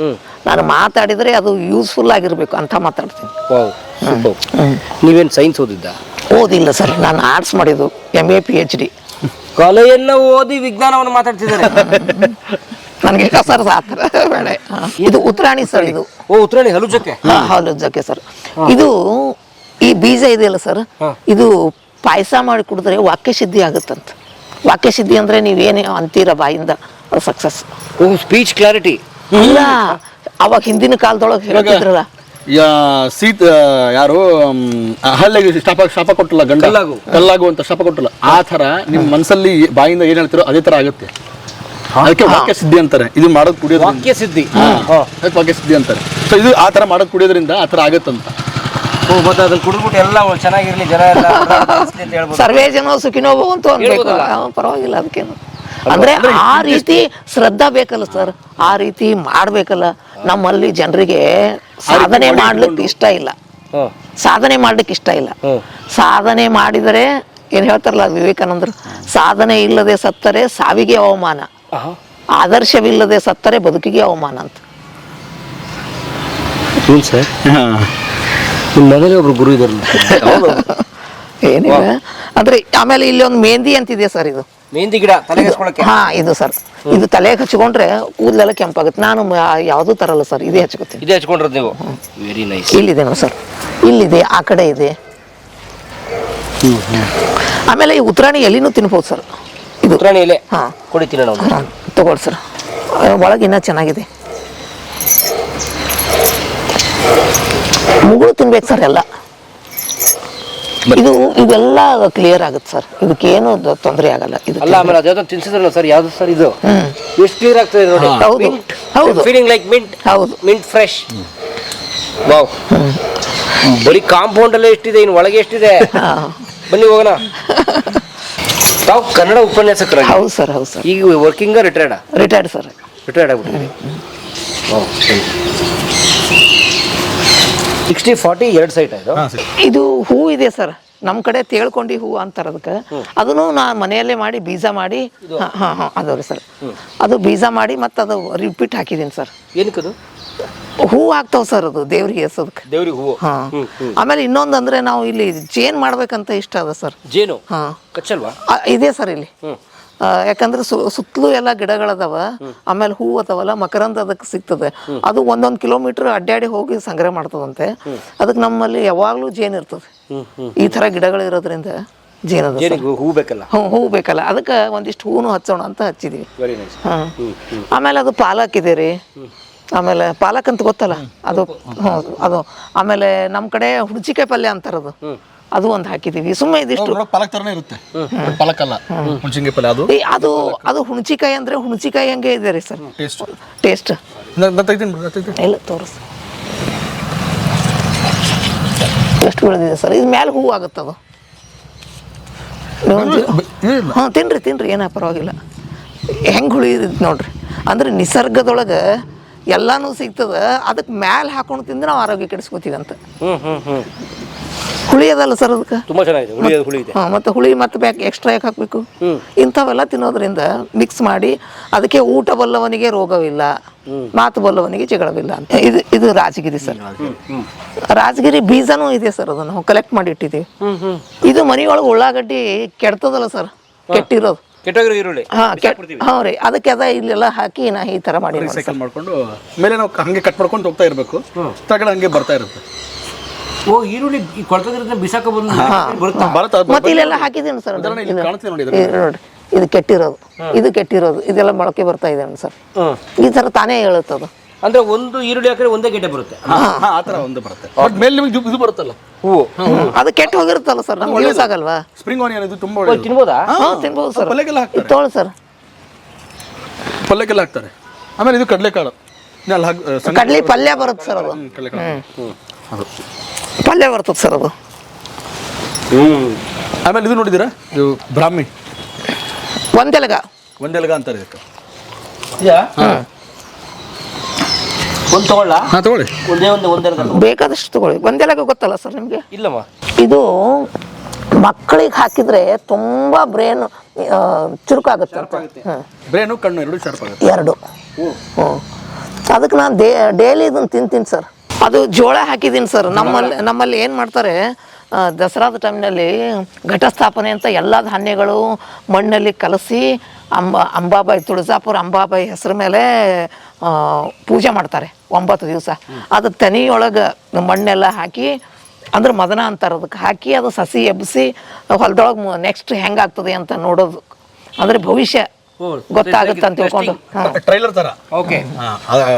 ನಾನು ಮಾತಾಡಿದ್ರೆ ಅದು ಯೂಸ್ಫುಲ್ ಆಗಿರ್ಬೇಕು ಅಂತ ಮಾತಾಡ್ತೀನಿ. ನೀವೇನು ಸೈನ್ಸ್ ಓದಿದ್ದ? ಓದಿಲ್ಲ ಸರ್, ನಾನು ಆರ್ಟ್ಸ್ ಮಾಡಿದ್ದು, MA PhD. ಕಲೆಯನ್ನು ಓದಿ ವಿಜ್ಞಾನವನ್ನು ಮಾತಾಡ್ತಿದ್ದಾರೆ. ನನಗೆ ಸರ್ ಆ ಥರ ಬೇಡ. ಇದು ಉತ್ತರಾಣಿ ಸರ್. ಇದು ಉತ್ತರಾಣಿ ಹಲುಜಕ್ಕೆ. ಹಲುಜಕ್ಕೆ ಸರ್. ಇದು ಈ ಬೀಜ ಇದೆಯಲ್ಲ ಸರ್, ಇದು ಪಾಯಸ ಮಾಡಿ ಕುಡಿದ್ರೆ ವಾಕ್ಯಸಿದ್ಧಿ ಆಗುತ್ತಂತ. ವಾಕ್ಯಸಿದ್ಧಿ ಅಂದ್ರೆ ನೀವೇನೇ ಅಂತೀರ ಬಾಯಿಂದ ಅದು ಸಕ್ಸಸ್. ಸ್ಪೀಚ್ ಕ್ಲಾರಿಟಿ ಇಲ್ಲ, ಅವಾಗ ಹಿಂದಿನ ಕಾಲದೊಳಗೆ ಹೇಳ್ತಿದ್ರಲ್ಲ, ಯಾರು ಹಳ್ಳಿಗೆ ಶಾಪ ಕೊಟ್ಟಲ್ಲ, ಗಂಡ ಕಲ್ಲಾಗು ಅಂತ ಶಾಪ ಕೊಟ್ಟಲ್ಲ, ಆ ತರ ನಿಮ್ ಮನ್ಸಲ್ಲಿ ಬಾಯಿಂದ ಏನ್ ಹೇಳ್ತಿರೋ ಅದೇ ತರ ಆಗುತ್ತೆ. ಅದಕ್ಕೆ ವಾಕ್ಯ ಸಿದ್ಧಿ ಅಂತಾರೆ. ಇದು ಮಾಡೋದು ಕುಡಿಯೋದು ವಾಕ್ಯ ಸಿದ್ಧಿ, ವಾಕ್ಯ ಸಿದ್ಧಿ ಅಂತಾರೆ. ಸೊ ಇದು ಆ ತರ ಮಾಡೋದು ಕುಡಿಯೋದ್ರಿಂದ ಆ ತರ ಆಗತ್ತಂತ. ಮತ್ತೆ ಅದನ್ನ ಕುಡಿದ್ಬಿಟ್ಟು ಎಲ್ಲ ಚೆನ್ನಾಗಿರ್ಲಿ, ಜನ ಎಲ್ಲ ಅಂತ ಹೇಳ್ಬೋದು. ಸರ್ವೇ ಜನ ಸುಖಿನೋ ಭವಂತು ಅನ್ಬೇಕು. ಪರವಾಗಿಲ್ಲ, ಅದಕ್ಕೇನು ಅಂದ್ರೆ ಆ ರೀತಿ ಶ್ರದ್ಧಾ ಬೇಕಲ್ಲ ಸರ್, ಆ ರೀತಿ ಮಾಡ್ಬೇಕಲ್ಲ. ನಮ್ಮಲ್ಲಿ ಜನರಿಗೆ ಸಾಧನೆ ಮಾಡ್ಲಿಕ್ಕೆ ಇಷ್ಟ ಇಲ್ಲ. ಸಾಧನೆ ಮಾಡ್ಲಿಕ್ಕೆ ಇಷ್ಟ ಇಲ್ಲ. ಸಾಧನೆ ಮಾಡಿದರೆ ಏನು ಹೇಳ್ತಾರಲ್ಲ ವಿವೇಕಾನಂದರು, ಸಾಧನೆ ಇಲ್ಲದೆ ಸತ್ತರೆ ಸಾವಿಗೆ ಅವಮಾನ, ಆದರ್ಶವಿಲ್ಲದೆ ಸತ್ತರೆ ಬದುಕಿಗೆ ಅವಮಾನ ಅಂತ. ಸರ್ ನಿಮ್ಮ ಮನೇಲಿ ಒಬ್ರು ಗುರು ಇದಾರಲ್ಲ? ಏನಿಲ್ಲ ಅಂದ್ರೆ ಆಮೇಲೆ ಇಲ್ಲಿ ಒಂದು ಮೆಹಂದಿ ಅಂತಿದೆ ಸರ್. ಇದು ಮೆಹಂದಿ ಗಿಡ ತಲೆಗೆ ಹಚ್ಕೊಳಕ್ಕೆ? ಹಾ, ಇದು ಸರ್, ಇದು ತಲೆಗೆ ಹಚ್ಕೊಂಡ್ರೆ ಕೂದಲೆಲ್ಲ ಕೆಂಪಾಗುತ್ತೆ. ನಾನು ಯಾವುದೂ ತರಲ್ಲ ಸರ್, ಇದೇ ಹಚ್ಕೋತೀನಿ. ಇದೇ ಹಚ್ಕೊಂಡ್ರದ್ದು ನೀವು? Very nice. ಇಲ್ಲಿದೆ ನೋಡಿ ಸರ್, ಇಲ್ಲಿದೆ, ಆ ಕಡೆ ಇದೆ. ಆಮೇಲೆ ಈ ಉತ್ತರಾಣಿ ಎಲೆನೂ ತಿನ್ಬೋದು ಸರ್. ಇದು ಉತ್ತರಾಣಿ ಎಲೆ? ಹಾ, ಕೊಡಿ ತಿನ್ನೋಣ. ತಗೊಳ್ಳಿ ಸರ್, ಒಳಗೆ ಇನ್ನೂ ಚೆನ್ನಾಗಿದೆ. ಮುಗುಳು ತಿನ್ಬೇಕು ಸರ್ ಎಲ್ಲ. ಇದು ಇವೆಲ್ಲ ಕ್ಲಿಯರ್ ಆಗುತ್ತೆ ಸರ್, ಇದಕ್ಕೇನು ತೊಂದರೆ ಆಗಲ್ಲ. ಇದು ಅಲ್ಲ, ಆಮೇಲೆ ಅದ್ಯಾವ್ದು ತಿನ್ಸಿದ್ರಲ್ಲ ಸರ್, ಯಾವ್ದು ಸರ್ ಇದು? ಎಷ್ಟು ಕ್ಲಿಯರ್ ಆಗ್ತದೆ ನೋಡಿ. ಹೌದು ಹೌದು, ಫೀಲಿಂಗ್ ಲೈಕ್ ಮಿಂಟ್. ಹೌದು, ಮಿಂಟ್ ಫ್ರೆಶ್. ವಾವ್, ಬರೀ ಕಾಂಪೌಂಡ್ ಅಲ್ಲೇ ಎಷ್ಟಿದೆ, ಇನ್ನು ಒಳಗೆ ಎಷ್ಟಿದೆ? ಬನ್ನಿ ಹೋಗೋಣ. ತಾವು ಕನ್ನಡ ಉಪನ್ಯಾಸಕರಾಗಿ? ಹೌದು ಸರ್, ಹೌದು ಸರ್. ಈಗ working retired? Retired sir. Retired ಆಗ್ಬಿಟ್ಟಿದೆ. 60-40 2 ಸೈಟ್ ಆಯ್ತು. ಇದು ಹೂ ಇದೆ ಸರ್, ನಮ್ಮ ಕಡೆ ತೇಳ್ಕೊಂಡು ಹೂ ಅಂತಾರೆ ಅದಕ್ಕೆ. ಅದನ್ನು ನಾನು ಮನೆಯಲ್ಲೇ ಮಾಡಿ ಬೀಜ ಮಾಡಿ, ಹಾಂ ಅದವ್ರಿ ಸರ್, ಅದು ಬೀಜ ಮಾಡಿ ಮತ್ತು ಅದು ರಿಪೀಟ್ ಹಾಕಿದ್ದೀನಿ ಸರ್. ಏನಕ್ಕದು? ಹೂ ಆಗ್ತಾವ ಸರ್, ಅದು ದೇವ್ರಿಗೆ ಎಸೋದಕ್ಕೆ. ದೇವ್ರಿಗೆ ಹೂವು? ಹಾಂ. ಆಮೇಲೆ ಇನ್ನೊಂದು ಅಂದ್ರೆ ನಾವು ಇಲ್ಲಿ ಜೇನ್ ಮಾಡ್ಬೇಕಂತ ಇಷ್ಟ ಅದ ಸರ್. ಜೇನು? ಹಾಂ, ಕಚ್ಚಲ್ವಾ? ಇದೆ ಸರ್ ಇಲ್ಲಿ. ಯಾಕಂದ್ರೆ ಸುತ್ತಲೂ ಎಲ್ಲ ಗಿಡಗಳದಾವ, ಆಮೇಲೆ ಹೂ ಅದಾವಲ್ಲ, ಮಕರಂದ ಅದಕ್ಕೆ ಸಿಗ್ತದೆ. ಅದು 1 ಕಿಲೋಮೀಟರ್ ಅಡ್ಡಾಡಿ ಹೋಗಿ ಸಂಗ್ರಹ ಮಾಡ್ತದಂತೆ. ಅದಕ್ಕೆ ನಮ್ಮಲ್ಲಿ ಯಾವಾಗ್ಲೂ ಜೇನು ಇರ್ತದೆ. ಈ ತರ ಗಿಡಗಳು ಇರೋದ್ರಿಂದ ಜೇನು ಹೂ ಬೇಕಲ್ಲ? ಹೂ ಬೇಕಲ್ಲ, ಅದಕ್ಕೆ ಒಂದಿಷ್ಟು ಹೂನು ಹಚ್ಚೋಣ ಅಂತ ಹಚ್ಚಿದೀವಿ. ಹಾಂ. ಆಮೇಲೆ ಅದು ಪಾಲಕ್ ಇದೆ ರೀ. ಆಮೇಲೆ ಪಾಲಕ್ ಅಂತ ಗೊತ್ತಲ್ಲ ಅದು? ಅದು ಆಮೇಲೆ ನಮ್ಮ ಕಡೆ ಹುಣಚಿಕಾಯಿ ಪಲ್ಯ ಅಂತಾರದು, ಅದು ಒಂದು ಹಾಕಿದೀವಿ. ಸುಮ್ಮನೆ ಇದಿಷ್ಟು ಪಾಲಕ್ ತರನೇ ಇರುತ್ತೆ, ಪಾಲಕ್ ಅಲ್ಲ, ಹುಣಚಿಕಾಯಿ ಪಲ್ಯ. ಅದು ಹುಣಚಿಕಾಯಿ ಅಂದ್ರೆ ಹುಣಚಿಕಾಯಿ ಹಂಗೆ ಇದೆ ರೀ ಸರ್, ಟೇಸ್ಟ್. ಇಲ್ಲ ತೋರಿಸ್, ಎಷ್ಟು ಬೆಳೆದಿದೆ ಸರ್. ಇದು ಮೇಲೆ ಹೂ ಆಗುತ್ತದು. ಹಾಂ, ತಿನ್ರಿ ಏನ ಪರವಾಗಿಲ್ಲ. ಹೆಂಗೆ ಹುಳಿದ ನೋಡ್ರಿ, ಅಂದ್ರೆ ನಿಸರ್ಗದೊಳಗೆ ಎಲ್ಲಾನು ಸಿಗ್ತದ, ಅದಕ್ಕೆ ಮ್ಯಾಲೆ ಹಾಕೊಂಡು ತಿಂದ್ರೆ ನಾವು ಆರೋಗ್ಯ ಕೆಡಿಸ್ಕೋತೀವಿ ಅಂತ. ಹುಳಿ ಅದಲ್ಲ ಸರ್ ಅದಕ್ಕೆ, ತುಂಬಾ ಚೆನ್ನಾಗಿದೆ ಹುಳಿ ಇದೆ. ಮತ್ತೆ ಹುಳಿ ಮತ್ತೆ ಬ್ಯಾಕ್ ಎಕ್ಸ್ಟ್ರಾ ಯಾಕೆ ಹಾಕ್ಬೇಕು? ಇಂಥವೆಲ್ಲ ತಿನ್ನೋದ್ರಿಂದ ಮಿಕ್ಸ್ ಮಾಡಿ, ಅದಕ್ಕೆ ಊಟ ಬಲ್ಲವನಿಗೆ ರೋಗವಿಲ್ಲ, ಮಾತು ಬಲ್ಲವನಿಗೆ ಜಗಳವಿಲ್ಲ ಅಂತ. ಇದು ರಾಜಗಿರಿ ಸರ್. ರಾಜಗಿರಿ ಬೀಜನೂ ಇದೆ ಸರ್, ಅದನ್ನು ನಾವು ಕಲೆಕ್ಟ್ ಮಾಡಿ ಇಟ್ಟಿದ್ದೀವಿ. ಇದು ಮನೆಯೊಳಗೆ ಉಳ್ಳಾಗಡ್ಡಿ ಕೆಡ್ತದಲ್ಲ ಸರ್, ಕೆಟ್ಟಿರೋದು, ಕೆಟ್ಟೋಗಿರೋ ಈರುಳ್ಳಿ. ಹಾಂ ರೀ, ಅದಕ್ಕೆ ಅದ ಇಲ್ಲೆಲ್ಲ ಹಾಕಿ ನಾ ಈ ಥರ ಮಾಡಿ ಸೈಕಲ್ ಮಾಡ್ಕೊಂಡು ಮೇಲೆ ನಾವು ಹಂಗೆ ಕಟ್ ಮಾಡ್ಕೊಂಡು ಹೋಗ್ತಾ ಇರಬೇಕು, ತಗಡೆ ಹಂಗೆ ಬರ್ತಾ ಇರುತ್ತೆ. ಓ, ಈರುಳ್ಳಿ ಕೊಡ್ತದ್ರಿಂದ ಬಿಸಾಕ ಬಂದು ಮತ್ತೆ ಇಲ್ಲೆಲ್ಲ ಹಾಕಿದ್ದೀನಿ ಸರ್. ನೋಡ್ರಿ, ಇದು ಕೆಟ್ಟಿರೋದು ಇದೆಲ್ಲ ಮೊಳಕೆ ಬರ್ತಾ ಇದೆ ಸರ್. ಈ ಥರ ತಾನೇ ಹೇಳುತ್ತದು. ಅಂದ್ರೆ ಒಂದು ಈರುಳ್ಳಿ ಹಾಕಿದ್ರೆ ಒಂದೇ ಗೆಡ್ಡೆ ಬರುತ್ತೆ, ಆ ಥರ ಒಂದು ಬರುತ್ತೆ. ಬಟ್ ಮೇಲೆ ನಿಮಗೆ ಇದು ಬರುತ್ತಲ್ಲ ಹೂವು, ಅದು ಕೆಟ್ಟು ಹೋಗಿರುತ್ತಲ್ಲ ಸರ್, ನಮ್ಗೆ ಯೂಸ್ ಆಗಲ್ವಾ? ಸ್ಪ್ರಿಂಗ್ ಆನಿಯನ್ ಇದು ತುಂಬಾ ಒಳ್ಳೆಯದು. ತಿನ್ಬೋದಾ? ಹಾಂ, ತಿನ್ಬೋದು ಸರ್. ಪಲ್ಯಕ್ಕೆಲ್ಲ ಹಾಕ್ತಾರೆ, ತೊಗೊಳ್ಳಿ ಸರ್, ಪಲ್ಯಕ್ಕೆಲ್ಲ ಹಾಕ್ತಾರೆ. ಆಮೇಲೆ ಇದು ಕಡಲೆಕಾಳು, ಕಡ್ಲಿ ಪಲ್ಯ ಬರುತ್ತೆ ಸರ್ ಅದು. ಪಲ್ಯ ಬರ್ತದೆ ಸರ್ ಅದು. ಆಮೇಲೆ ಇದು ನೋಡಿದ್ದೀರಾ, ಇದು ಬ್ರಾಹ್ಮಿ ಒಂದೆಲಗ ಅಂತಾರೆ ಇದಕ್ಕೆ. ಒಂದು ತಗೊಳ್ಳ? ಹಾಂ, ತಗೊಳ್ಳಿ. ಒಂದೇ ಬೇಕಾದಷ್ಟು ತಗೊಳ್ಳಿ. ಒಂದೆಲಗ ಗೊತ್ತಲ್ಲ ಸರ್ ನಿಮಗೆ? ಇಲ್ಲಮ್ಮ. ಇದು ಮಕ್ಕಳಿಗೆ ಹಾಕಿದ್ರೆ ತುಂಬಾ ಬ್ರೇನ್ ಚುರುಕಾಗುತ್ತೆ. ಬ್ರೇನು ಕಣ್ಣು ಎರಡು ಶಾರ್ಪ್ ಆಗುತ್ತೆ. ಎರಡು. ಅದಕ್ಕೆ ನಾನು ಡೈಲಿ ಇದನ್ನು ತಿಂತೀನಿ ಸರ್. ಅದು ಜೋಳ ಹಾಕಿದ್ದೀನಿ ಸರ್. ನಮ್ಮಲ್ಲಿ ಏನು ಮಾಡ್ತಾರೆ, ದಸರಾದ ಟೈಮ್ನಲ್ಲಿ ಘಟಸ್ಥಾಪನೆ ಅಂತ ಎಲ್ಲ ಧಾನ್ಯಗಳು ಮಣ್ಣಲ್ಲಿ ಕಲಸಿ ಅಂಬಾಬಾಯಿ, ತುಳಜಾಪುರ ಅಂಬಾಬಾಯಿ ಹೆಸರು ಮೇಲೆ ಪೂಜೆ ಮಾಡ್ತಾರೆ 9 ದಿವಸ. ಅದು ತನಿಯೊಳಗೆ ಮಣ್ಣೆಲ್ಲ ಹಾಕಿ, ಅಂದ್ರೆ ಮದನ ಅಂತಾರೆ ಅದಕ್ಕೆ, ಹಾಕಿ ಅದು ಸಸಿ ಎಬ್ಬಿಸಿ ಹೊಲದೊಳಗೆ ನೆಕ್ಸ್ಟ್ ಹೆಂಗಾಗ್ತದೆ ಅಂತ ನೋಡೋದು, ಅಂದರೆ ಭವಿಷ್ಯ ಗೊತ್ತಾಗುತ್ತೆ ಅಂತ ತಿಳ್ಕೊಂಡು. ಟ್ರೈಲರ್ ತರ. ಓಕೆ.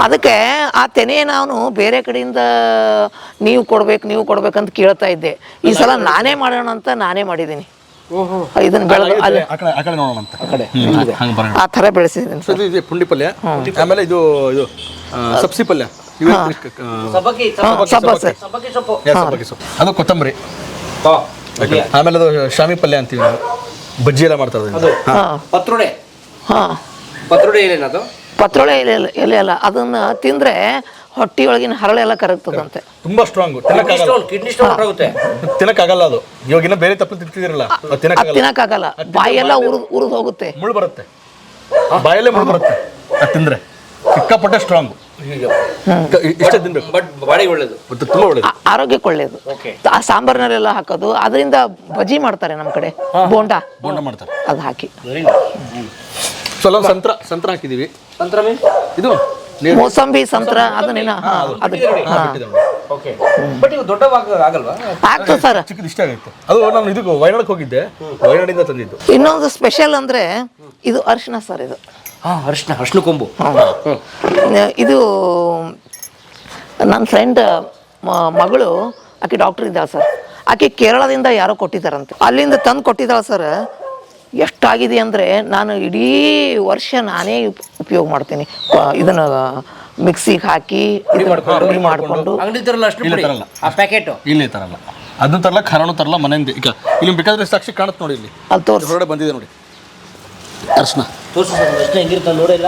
ಅದಕ್ಕೆ ಆ ತೆನೆ ನಾನು ಬೇರೆ ಕಡೆಯಿಂದ ನೀವು ಕೊಡ್ಬೇಕಂತ ಕೇಳ್ತಾ ಇದ್ದೆ. ಈ ಸಲ ನಾನೇ ಮಾಡೋಣ ಅಂತ ನಾನೇ ಮಾಡಿದ್ದೀನಿ. ಇದನ್ನ ಬೆಳೆದು ಆ ಥರ ಬೆಳೆಸಿದ್ದೀನಿ. ಇದು ಪುಂಡಿ ಪಲ್ಯ, ಆಮೇಲೆ ಇದು ಸಬ್ಸಿ ಪಲ್ಯ, ಅದು ಕೊತ್ತಂಬರಿ, ಆಮೇಲೆ ಅದು ಶಾಮಿ ಪಲ್ಯ ಅಂತೀವಿ, ಬಜ್ಜಿ ಎಲ್ಲ ಮಾಡ್ತಾರೆ. ಪತ್ರೊಡೆ. ಹಾಂ, ಪತ್ರೊಡೆ ಎಲೆನದು? ಪತ್ರೊಡೆ ಎಲೆ ಅಲ್ಲ, ಅದನ್ನು ತಿಂದರೆ ಹೊಟ್ಟಿಯೊಳಗಿನ ಹರಳೆಲ್ಲ ಕರಗ್ತದಂತೆ. ತುಂಬಾ ಸ್ಟ್ರಾಂಗ್. ಕಿಡ್ನಿ ಸ್ಟೋನ್ ಆಗುತ್ತೆ. ತಿನ್ನಕ್ಕಾಗಲ್ಲ ಅದು. ಇವಾಗ ಇನ್ನ ಬೇರೆ ತಪ್ಪಲು ತಿಂತಿದಿರಲ್ಲ, ಅದು ತಿನ್ನಕ್ಕಾಗಲ್ಲ. ಬಾಯೆಲ್ಲ ಉರಿದು ಹೋಗುತ್ತೆ. ಮುಳ್ಳು ಬರುತ್ತೆ, ಬಾಯಲ್ಲೇ ಮುಳ್ಳು ಬರುತ್ತೆ. ಅದು ತಿಂದ್ರೆ ಸಿಕ್ಕಾಪಟ್ಟೆ ಸ್ಟ್ರಾಂಗ್. ಇಷ್ಟೇ ತಿನ್ಬೇಕು. ಬಟ್ ಬಾಡಿಗೆ ಒಳ್ಳೇದು, ತುಂಬಾ ಒಳ್ಳೇದು, ಆರೋಗ್ಯಕ್ಕೆ ಒಳ್ಳೇದು. ಆ ಸಾಂಬಾರ್ನಲ್ಲೆಲ್ಲ ಹಾಕೋದು, ಅದರಿಂದ ಬಜ್ಜಿ ಮಾಡ್ತಾರೆ ನಮ್ಮ ಕಡೆ, ಬೋಂಡ ಮಾಡ್ತಾರೆ ಅದು ಹಾಕಿ. ಸ್ವಲ್ಪ ಸಂತ್ರ ಹಾಕಿದೀವಿ. ಸಂತ್ರ ಇದು ಮೋಸಂಬಿ ಸಂತ್ರ ಅದನ್ನೇನ ಬಟ್ ಇವು ದೊಡ್ಡ ಆಗಲ್ವಾ? ಆಗ್ತದೆ ಸರ್. ಚಿಕ್ಕದು ಇಷ್ಟ ಆಗುತ್ತೆ. ಅದು ನಾನು ಇದಕ್ಕೆ ವಯನಾಡಕ್ಕೆ ಹೋಗಿದ್ದೆ, ವಯನಾಡಿಂದ ತಂದಿದ್ದು. ಇನ್ನೊಂದು ಸ್ಪೆಷಲ್ ಅಂದ್ರೆ ಇದು ಅರಿಶಿನ ಸರ್. ಇದು ಅರಿಶಿನ ಕೊಂಬು. ಇದು ನನ್ನ ಫ್ರೆಂಡ್ ಮಗಳು, ಆಕೆ ಡಾಕ್ಟರ್ ಇದ್ದಾಳೆ ಸರ್. ಆಕೆ ಕೇರಳದಿಂದ ಯಾರೋ ಕೊಟ್ಟಿದ್ದಾರಂತೆ, ಅಲ್ಲಿಂದ ತಂದು ಕೊಟ್ಟಿದ್ದಾಳೆ ಸರ್. ಎಷ್ಟಾಗಿದೆ ಅಂದರೆ ನಾನು ಇಡೀ ವರ್ಷ ನಾನೇ ಉಪಯೋಗ ಮಾಡ್ತೀನಿ. ಇದನ್ನು ಮಿಕ್ಸಿಗೆ ಹಾಕಿ ಪುಡಿ ಮಾಡಿಕೊಂಡು. ಅಂಗಡಿ ತರಲ್ಲ, ಅಷ್ಟು ತರಲ್ಲ, ಆ ಪ್ಯಾಕೆಟ್ ಇಲ್ಲಿ ತರಲ್ಲ, ಅದನ್ನ ತರಲ್ಲ, ಖಾರನೂ ತರಲ್ಲ, ಮನೆಯಿಂದ. ಈಗ ಇಲ್ಲಿ ಬೇಕಾದ್ರೆ ಸಾಕ್ಷಿ ಕಾಣುತ್ತೆ ನೋಡಿ, ಇಲ್ಲಿ ಅಲ್ಲಿ ತೋರಿಸಿ ಹೊರಗಡೆ ಬಂದಿದೆ ನೋಡಿ ಅರ್ಶಿನ. ತೋರಿಸಿ ಸರ್, ಅರ್ಶಿನ ಹೆಂಗಿರ್ತಾನೆ ನೋಡಿಲ್ಲ.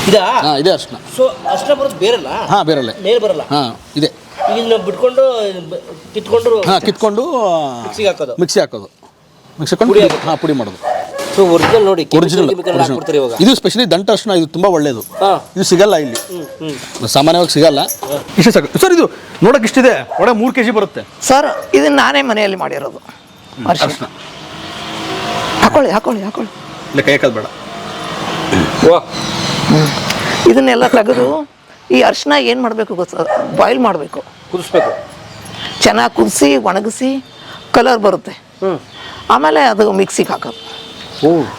ಇದಾ? ಹಾಂ, ಇದೆ ಅರ್ಶಿನ. ಸೊ ಅರ್ಶಿನ ಬರೋದು ಬೇರಲ್ಲ? ಹಾಂ, ಬೇರಲ್ಲ, ಮೇಲೆ ಬರಲ್ಲ. ಹಾಂ ಇದೆ. ಈಗ ಬಿಟ್ಕೊಂಡು ಕಿತ್ಕೊಂಡು ಕಿತ್ಕೊಂಡು ಮಿಕ್ಸಿ ಹಾಕೋದು, ಮಿಕ್ಸಿ ಹಾಕೊಂಡು ಪುಡಿ ಮಾಡೋದು. ಸೊ ಒರಿಜಿನಲ್ ನೋಡಿ, ಒರಿಜಿನಲ್. ಇದು ಸ್ಪೆಷಲಿ ದಂಟ ಅರ್ಶಿನ, ಇದು ತುಂಬಾ ಒಳ್ಳೇದು. ಇದು ಸಿಗಲ್ಲ ಇಲ್ಲಿ, ಸಾಮಾನ್ಯವಾಗಿ ಸಿಗಲ್ಲ. ಇಷ್ಟೇ ಸಾಕು ಸರ್. ಇದು ನೋಡಕ್ ಇಷ್ಟಿದೆ, ಒಳಗೆ 3 kg ಬರುತ್ತೆ ಸರ್. ಇದನ್ನ ನಾನೇ ಮನೆಯಲ್ಲಿ ಮಾಡಿರೋದು ಅರಿಶಿನ. ಹಾಕೊಳ್ಳಿ ಹಾಕೊಳ್ಳಿ ಹಾಕೊಳ್ಳಿ, ಇಲ್ಲ ಕೈ ಹಾಕೋದು ಬೇಡ. ಇದನ್ನೆಲ್ಲ ತೆಗೆದು ಈ ಅರಿಶಿನ ಏನು ಮಾಡಬೇಕು ಗೊತ್ತ, ಬಾಯ್ಲ್ ಮಾಡಬೇಕು, ಕುದಿಸ್ಬೇಕು. ಚೆನ್ನಾಗಿ ಕುದಿಸಿ ಒಣಗಿಸಿ ಕಲರ್ ಬರುತ್ತೆ. ಆಮೇಲೆ ಅದು ಮಿಕ್ಸಿಗೆ ಹಾಕೋದು.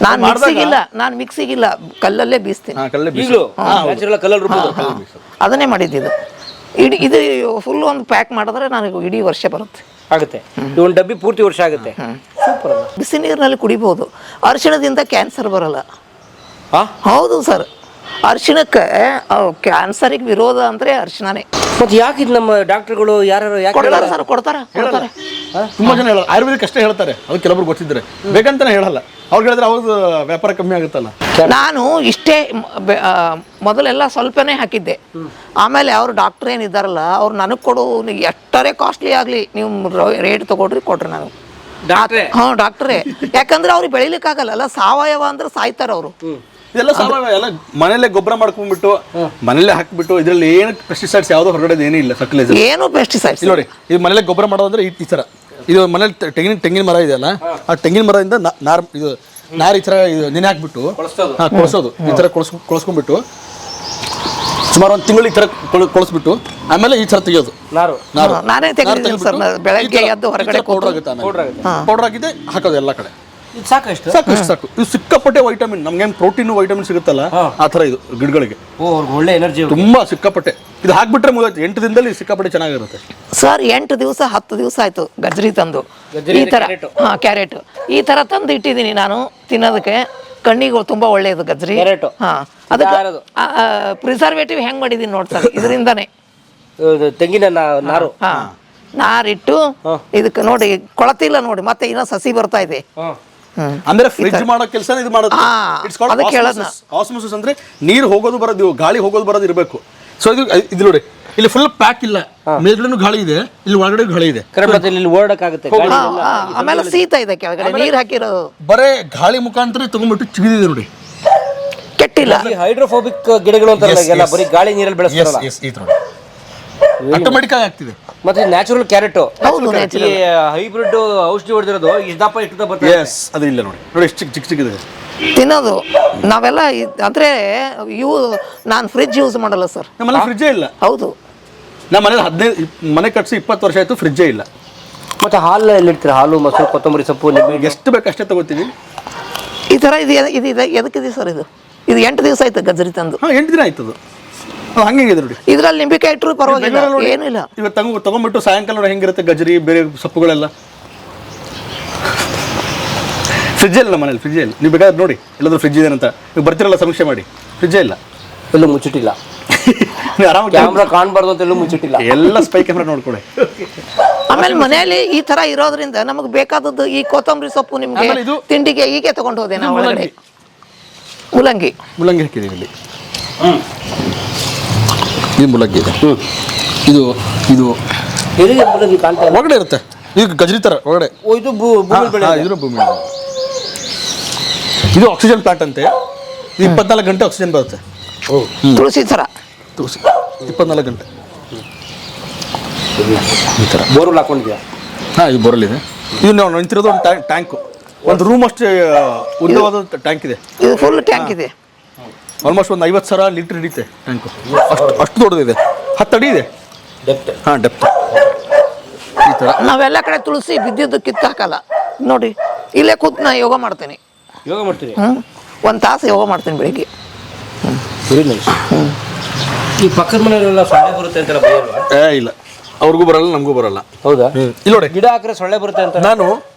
ನಾನು ಮಿಕ್ಸಿಗಿಲ್ಲ, ಕಲ್ಲಲ್ಲೇ ಬೀಸ್ತೀನಿ. ಅದನ್ನೇ ಮಾಡಿದ್ದು. ಇದು ಫುಲ್ ಒಂದು ಪ್ಯಾಕ್ ಮಾಡಿದ್ರೆ ನನಗೆ ಇಡೀ ವರ್ಷ ಬರುತ್ತೆ. ಆಗುತ್ತೆ, ಒಂದು ಡಬ್ಬಿ ಪೂರ್ತಿ ವರ್ಷ ಆಗುತ್ತೆ. ಸೂಪರ್. ಬಿಸಿ ನೀರಿನಲ್ಲಿ ಕುಡಿಬಹುದು. ಅರಿಶಿಣದಿಂದ ಕ್ಯಾನ್ಸರ್ ಬರಲ್ಲ. ಹೌದು ಸರ್, ಅರಿಶಿಣಕ್ಕೆ ಕ್ಯಾನ್ಸರಿಗೆ ವಿರೋಧ ಅಂದ್ರೆ ಅರಿಶಿಣನೇ. ಮತ್ತೆ ಯಾಕೆ ಇದು ನಮ್ಮ ಡಾಕ್ಟರ್ಗಳು ಯಾರು ಕೊಡ್ತಾರೆ ಸರ್? ಕೊಡ್ತಾರೆ. ತುಂಬಾ ಜನ ಹೇಳಲ್ಲ, ಆಯುರ್ವೇದಿಕ್ ಅಷ್ಟೇ ಹೇಳ್ತಾರೆ, ಅದು ಕೆಲವರು ಗೊತ್ತಿದ್ರೆ ಬೇಕಂತಾನೆ ಹೇಳಲ್ಲ. ಅವ್ರು ಹೇಳಿದ್ರೆ ಅವ್ರದ್ದು ವ್ಯಾಪಾರ ಕಮ್ಮಿ ಆಗುತ್ತಲ್ಲ. ನಾನು ಇಷ್ಟೇ ಮೊದಲೆಲ್ಲ ಸ್ವಲ್ಪನೇ ಹಾಕಿದ್ದೆ. ಆಮೇಲೆ ಅವ್ರು ಡಾಕ್ಟರ್ ಏನಿದ್ದಾರಲ್ಲ, ಅವ್ರು ನನಗೆ ಕೊಡು, ಎಷ್ಟರೇ ಕಾಸ್ಟ್ಲಿ ಆಗಲಿ ನೀವು ರೇಟ್ ತಗೊಳ್ರಿ, ಕೊಡ್ರಿ ನಾನು. ಹಾಂ, ಡಾಕ್ಟ್ರೇ. ಯಾಕಂದ್ರೆ ಅವ್ರಿಗೆ ಬೆಳಿಲಿಕ್ಕಾಗಲ್ಲ, ಸಾವಯವ ಅಂದ್ರೆ ಸಾಯ್ತಾರೆ ಅವರು. ಇದೆಲ್ಲ ಸಾವಯವ, ಎಲ್ಲ ಮನೇಲೆ ಗೊಬ್ಬರ ಮಾಡ್ಕೊಂಡ್ಬಿಟ್ಟು ಮನೇಲೆ ಹಾಕ್ಬಿಟ್ಟು, ಇದ್ರಲ್ಲಿ ಏನು ಪೆಸ್ಟಿಸೈಡ್ಸ್ ಯಾವುದೋ ಹೊರಗಡೆ ಏನೂ ಇಲ್ಲ. ಫರ್ಟಿಲೈಸರ್ ಏನು ಪೆಸ್ಟಿಸೈಡ್ಸ್ ನೋಡಿ. ಇದು ಮನೇಲೆ ಗೊಬ್ಬರ ಮಾಡೋದಂದ್ರೆ ಈ ಥರ. ಇದು ಮನೇಲಿ ತೆಂಗಿನ ಮರ ಇದೆಯಲ್ಲ, ಆ ತೆಂಗಿನ ಮರದಿಂದ ನಾರು ಈ ಥರ ನೆನೆ ಹಾಕ್ಬಿಟ್ಟು ಕೊಳಿಸೋದು. ಈ ಥರ ಕೊಳಿಸ್ಕೊಂಡ್ಬಿಟ್ಟು ಸುಮಾರು ಒಂದು ತಿಂಗಳು ಈ ಥರ ಕೊಳಿಸ್ಬಿಟ್ಟು ಆಮೇಲೆ ಈ ಥರ ತೆಗಿಯೋದು. ನಾನೇ ತೆಗೆದಿದ್ದೀನಿ ಸರ್. ಬೆಳಗ್ಗೆ ಎದ್ದು ಹೊರಗಡೆ ಪೌಡರ್ ಆಗುತ್ತೆ, ಪೌಡರ್ ಆಗಿದೆ ಹಾಕೋದು ಎಲ್ಲ ಕಡೆ. ಸಾಕಷ್ಟು ಸಾಕು. ಇದು ಸಿಕ್ಕಾಪಟ್ಟೆ ವೈಟಮಿನ್, ನಮ್ಗೇನು ಪ್ರೋಟೀನ್ ವೈಟಮಿನ್ ಸಿಗುತ್ತಲ್ಲ ಆ ಥರ ಇದು ಗಿಡಗಳಿಗೆ. ಒಳ್ಳೆ ಎನರ್ಜಿ, ತುಂಬಾ ಸಿಕ್ಕಾಪಟ್ಟೆ. ಇದು ಹಾಕ್ಬಿಟ್ರೆ 8 ದಿನದಲ್ಲಿ ಸಿಕ್ಕಾಪಟ್ಟೆ ಚೆನ್ನಾಗಿರುತ್ತೆ ಸರ್. 8 ದಿವಸ 10 ದಿವಸ ಆಯ್ತು ಗಜ್ರಿ ತಂದು. ಈ ಥರ ಕ್ಯಾರೆಟ್ ಈ ಥರ ತಂದು ಇಟ್ಟಿದ್ದೀನಿ ನಾನು ತಿನ್ನೋದಕ್ಕೆ. ಕಣ್ಣಿಗೆ ತುಂಬಾ ಒಳ್ಳೆಯದು ಗಜ್ರಿ. ಅದಕ್ಕೆ ಪ್ರಿಸರ್ವೇಟಿವ್ ಹೆಂಗ್ ಮಾಡಿದೀನಿ ನೋಡ್ತಾರೆ, ಇದರಿಂದಾನೆ. ತೆಂಗಿನ ನಾರು ನಾರಿಟ್ಟು ಇದಕ್ಕೆ ನೋಡಿ ಕೊಳತಿಲ್ಲ ನೋಡಿ, ಮತ್ತೆ ಇನ್ನೂ ಸಸಿ ಬರ್ತಾ ಇದೆ. ಅಂದ್ರೆ ಫ್ರಿಡ್ಜ್ ಮಾಡೋ ಕೆಲಸ ಇದು ಮಾಡೋದು. ಆಸ್ಮೋಸಿಸ್ ಅಂದ್ರೆ ನೀರು ಹೋಗೋದು ಬರೋದು, ಗಾಳಿ ಹೋಗೋದು ಬರೋದು ಇರಬೇಕು. ಸೊ ಇದು ನೋಡಿ, ಇಲ್ಲಿ ಫುಲ್ ಪ್ಯಾಕ್ ಇಲ್ಲ, ಮೇಲ್ಗಡೆನೂ ಗಾಳಿ ಇದೆ, ಇಲ್ಲಿ ಒಳಗಡೆ ಗಾಳಿ ಇದೆ. ಓಡಕ್ಕಾಗುತ್ತೆ. ಆಮೇಲೆ ಶೀತ ಇದೆ ಕೆಳಗಡೆ, ನೀರು ಹಾಕಿರೋದು. ಬರೇ ಗಾಳಿ ಮುಖಾಂತರ ತಗೊಂಡ್ಬಿಟ್ಟು ಚಿಗಿದಿದೆ ನೋಡಿ, ಕೆಟ್ಟಿಲ್ಲ. ಹೈಡ್ರೋಫೋಬಿಕ್ ಗಿಡಗಳು ಅಂತಾರಲ್ಲ, ಬರೀ ಗಾಳಿ ನೀರಲ್ಲಿ ಬೆಳೆಸ್ತಾರಲ್ಲ, ಆಟೋಮೆಟಿಕ್ ಆಗಿ ಆಗ್ತಿದೆ. ಮತ್ತೆ ನ್ಯಾಚುರಲ್ ಕ್ಯಾರೆಟ್. ಹೈಬ್ರಿಡ್ ಔಷಧಿ ಹೊಡೆದಿರೋದು ಇಷ್ಟಪ್ಪ ಇಷ್ಟು ಬರ್ತದೆ. ಅದು ಇಲ್ಲ ನೋಡಿ, ನೋಡಿ ಎಷ್ಟು ಚಿಕ್ಕ ಇದೆ ತಿನ್ನೋದು. ನಾವೆಲ್ಲ ಅಂದ್ರೆ ನಾನು ಫ್ರಿಡ್ಜ್ ಯೂಸ್ ಮಾಡಲ್ಲ ಸರ್. ನಮ್ಮಲ್ಲಿ ಫ್ರಿಡ್ಜೇ ಇಲ್ಲ. ಹೌದು, ನಮ್ಮ ಮನೇಲಿ ಮನೆ ಕಟ್ಸಿ 20 ವರ್ಷ ಆಯ್ತು, ಫ್ರಿಡ್ಜೇ ಇಲ್ಲ. ಮತ್ತೆ ಹಾಲು ಎಲ್ಲಿಡ್ತೀರಾ? ಹಾಲು, ಮೊಸರು, ಕೊತ್ತಂಬರಿ ಸೊಪ್ಪು, ಎಷ್ಟು ಬೇಕು ಅಷ್ಟೇ ತಗೋತೀವಿ. ಈ ಥರ ಇದು ಎದಕ್ಕಿದೆ ಸರ್? ಇದು 8 ದಿವಸ ಆಯ್ತು ಗಜ್ರಿ ತಂದು. 8 ದಿನ ಆಯ್ತದು. ಹಂಗೆ ನೋಡಿ, ಇದ್ರಲ್ಲಿ ನಿಂಬೆಕಾಯಿ ಇಟ್ಟರು ಪರವಾಗಿಲ್ಲ, ಏನಿಲ್ಲ. ಇವತ್ತು ತಗೊಂಡ್ಬಿಟ್ಟು ಸಾಯಂಕಾಲ ನೋಡಿ ಹೆಂಗಿರುತ್ತೆ ಗಜ್ರಿ, ಬೇರೆ ಸೊಪ್ಪುಗಳೆಲ್ಲ. ಫ್ರಿಡ್ಜ್ ಇಲ್ಲ ಮನೇಲಿ, ಫ್ರಿಡ್ಜ್ ಇಲ್ಲ. ನೀವು ಬೇಕಾದ್ರೆ ನೋಡಿ ಎಲ್ಲಾದ್ರೂ ಫ್ರಿಡ್ಜ್ ಇದೆ ಅಂತ, ನೀವು ಬರ್ತಿರಲ್ಲ ಸಮೀಕ್ಷೆ ಮಾಡಿ, ಫ್ರಿಡ್ಜೇ ಇಲ್ಲ, ಎಲ್ಲೂ ಮುಚ್ಚಿಟ್ಟಿಲ್ಲ. ಆರಾಮ ಕ್ಯಾಮ್ರಾ ಕಾಣಬಾರ್ದು ಅಂತ ಎಲ್ಲೂ ಮುಚ್ಚಿಟ್ಟಿಲ್ಲ, ಎಲ್ಲ ಸ್ಪೈ ಕ್ಯಾಮ್ರಾ ನೋಡ್ಕೊಳ್ಳಿ. ಆಮೇಲೆ ಮನೆಯಲ್ಲಿ ಈ ತರ ಇರೋದ್ರಿಂದ ನಮಗೆ ಬೇಕಾದದ್ದು ಈ ಕೊತ್ತಂಬರಿ ಸೊಪ್ಪು ನಿಮ್ಗೆ ತಿಂಡಿಗೆ ಹೀಗೆ ತಗೊಂಡು ಹೋದೆ ನಾವು. ಒಳಗಡೆ ಮೂಲಂಗಿ ಹಾಕಿದ್ದೀವಿ ಇಲ್ಲಿ. ಇದು ಮುಲಕ್ಕಿ ಇದೆ. ಇದು ಇದು ಎಲ್ಲಿದೆ ಮೂಲಂಗಿ ಕಾಣ್ತಾ ಇಲ್ಲ? ಒಳಗಡೆ ಇರುತ್ತೆ, ಇದು ಗಜರಿ ಥರ ಒಳಗಡೆ. ಓ, ಇದು ಭೂಮಿ ಬೆಳೆ. ಇದ್ರ ಭೂಮಿ. ಇದು ಆಕ್ಸಿಜನ್ ಪ್ಲಾಂಟ್ ಅಂತೆ. ಇದು 24 ಗಂಟೆ ಆಕ್ಸಿಜನ್ ಬರುತ್ತೆ. ತುಳಸಿ ಥರ ತುಳಸಿ 24 ಗಂಟೆ ಈ ಥರ. ಬೋರ್ವೆಲ್ ಹಾಕೊಂಡಿದ್ಯಾ? ಹಾಂ, ಇದು ಬೋರಲ್ ಇದೆ. ಇದು ನಾವು ನಿಂತಿರೋದು ಒಂದು ಟ್ಯಾಂಕು, ಒಂದು ರೂಮ್ ಅಷ್ಟು ಉದ್ದವಾದ ಟ್ಯಾಂಕ್ ಇದೆ. ಇದು ಫುಲ್ ಟ್ಯಾಂಕ್ ಇದೆ. ಆಲ್ಮೋಸ್ಟ್ ಒಂದು 50,000 ಲೀಟರ್ ಹಿಡಿತೆ ಟ್ಯಾಂಕು. ಅಷ್ಟು ದೊಡ್ಡದಿದೆ, 10 ಅಡಿ ಇದೆ. ಡೆಪ್ತ್. ಹಾಂ, ಡೆಪ್ತ್ ಈ ಥರ. ನಾವೆಲ್ಲ ಕಡೆ ತುಳಸಿ ಬಿದ್ದಿದ್ದು ಕಿತ್ತು ಹಾಕಲ್ಲ ನೋಡಿ. ಇಲ್ಲೇ ಕೂತ್ ನಾ ಯೋಗ ಮಾಡ್ತೀನಿ. ಯೋಗ ಮಾಡ್ತೀರಿ? 1 ತಾಸು ಯೋಗ ಮಾಡ್ತೀನಿ ಬೆಳಿಗ್ಗೆ. Very nice. ಈ ಪಕ್ಕದ ಮನೆಯಲ್ಲೆಲ್ಲ ಸೊಳ್ಳೆ ಬರುತ್ತೆ ಅಂತೆಲ್ಲ ಭಯ ಅಲ್ವಾ? ಇಲ್ಲ, ಅವ್ರಿಗೂ ಬರಲ್ಲ, ನಮಗೂ ಬರಲ್ಲ. ಹೌದಾ? ಇಲ್ಲಿ ನೋಡಿ, ಗಿಡ ಹಾಕಿದ್ರೆ ಸೊಳ್ಳೆ ಬರುತ್ತೆ ಅಂತ. ನಾನು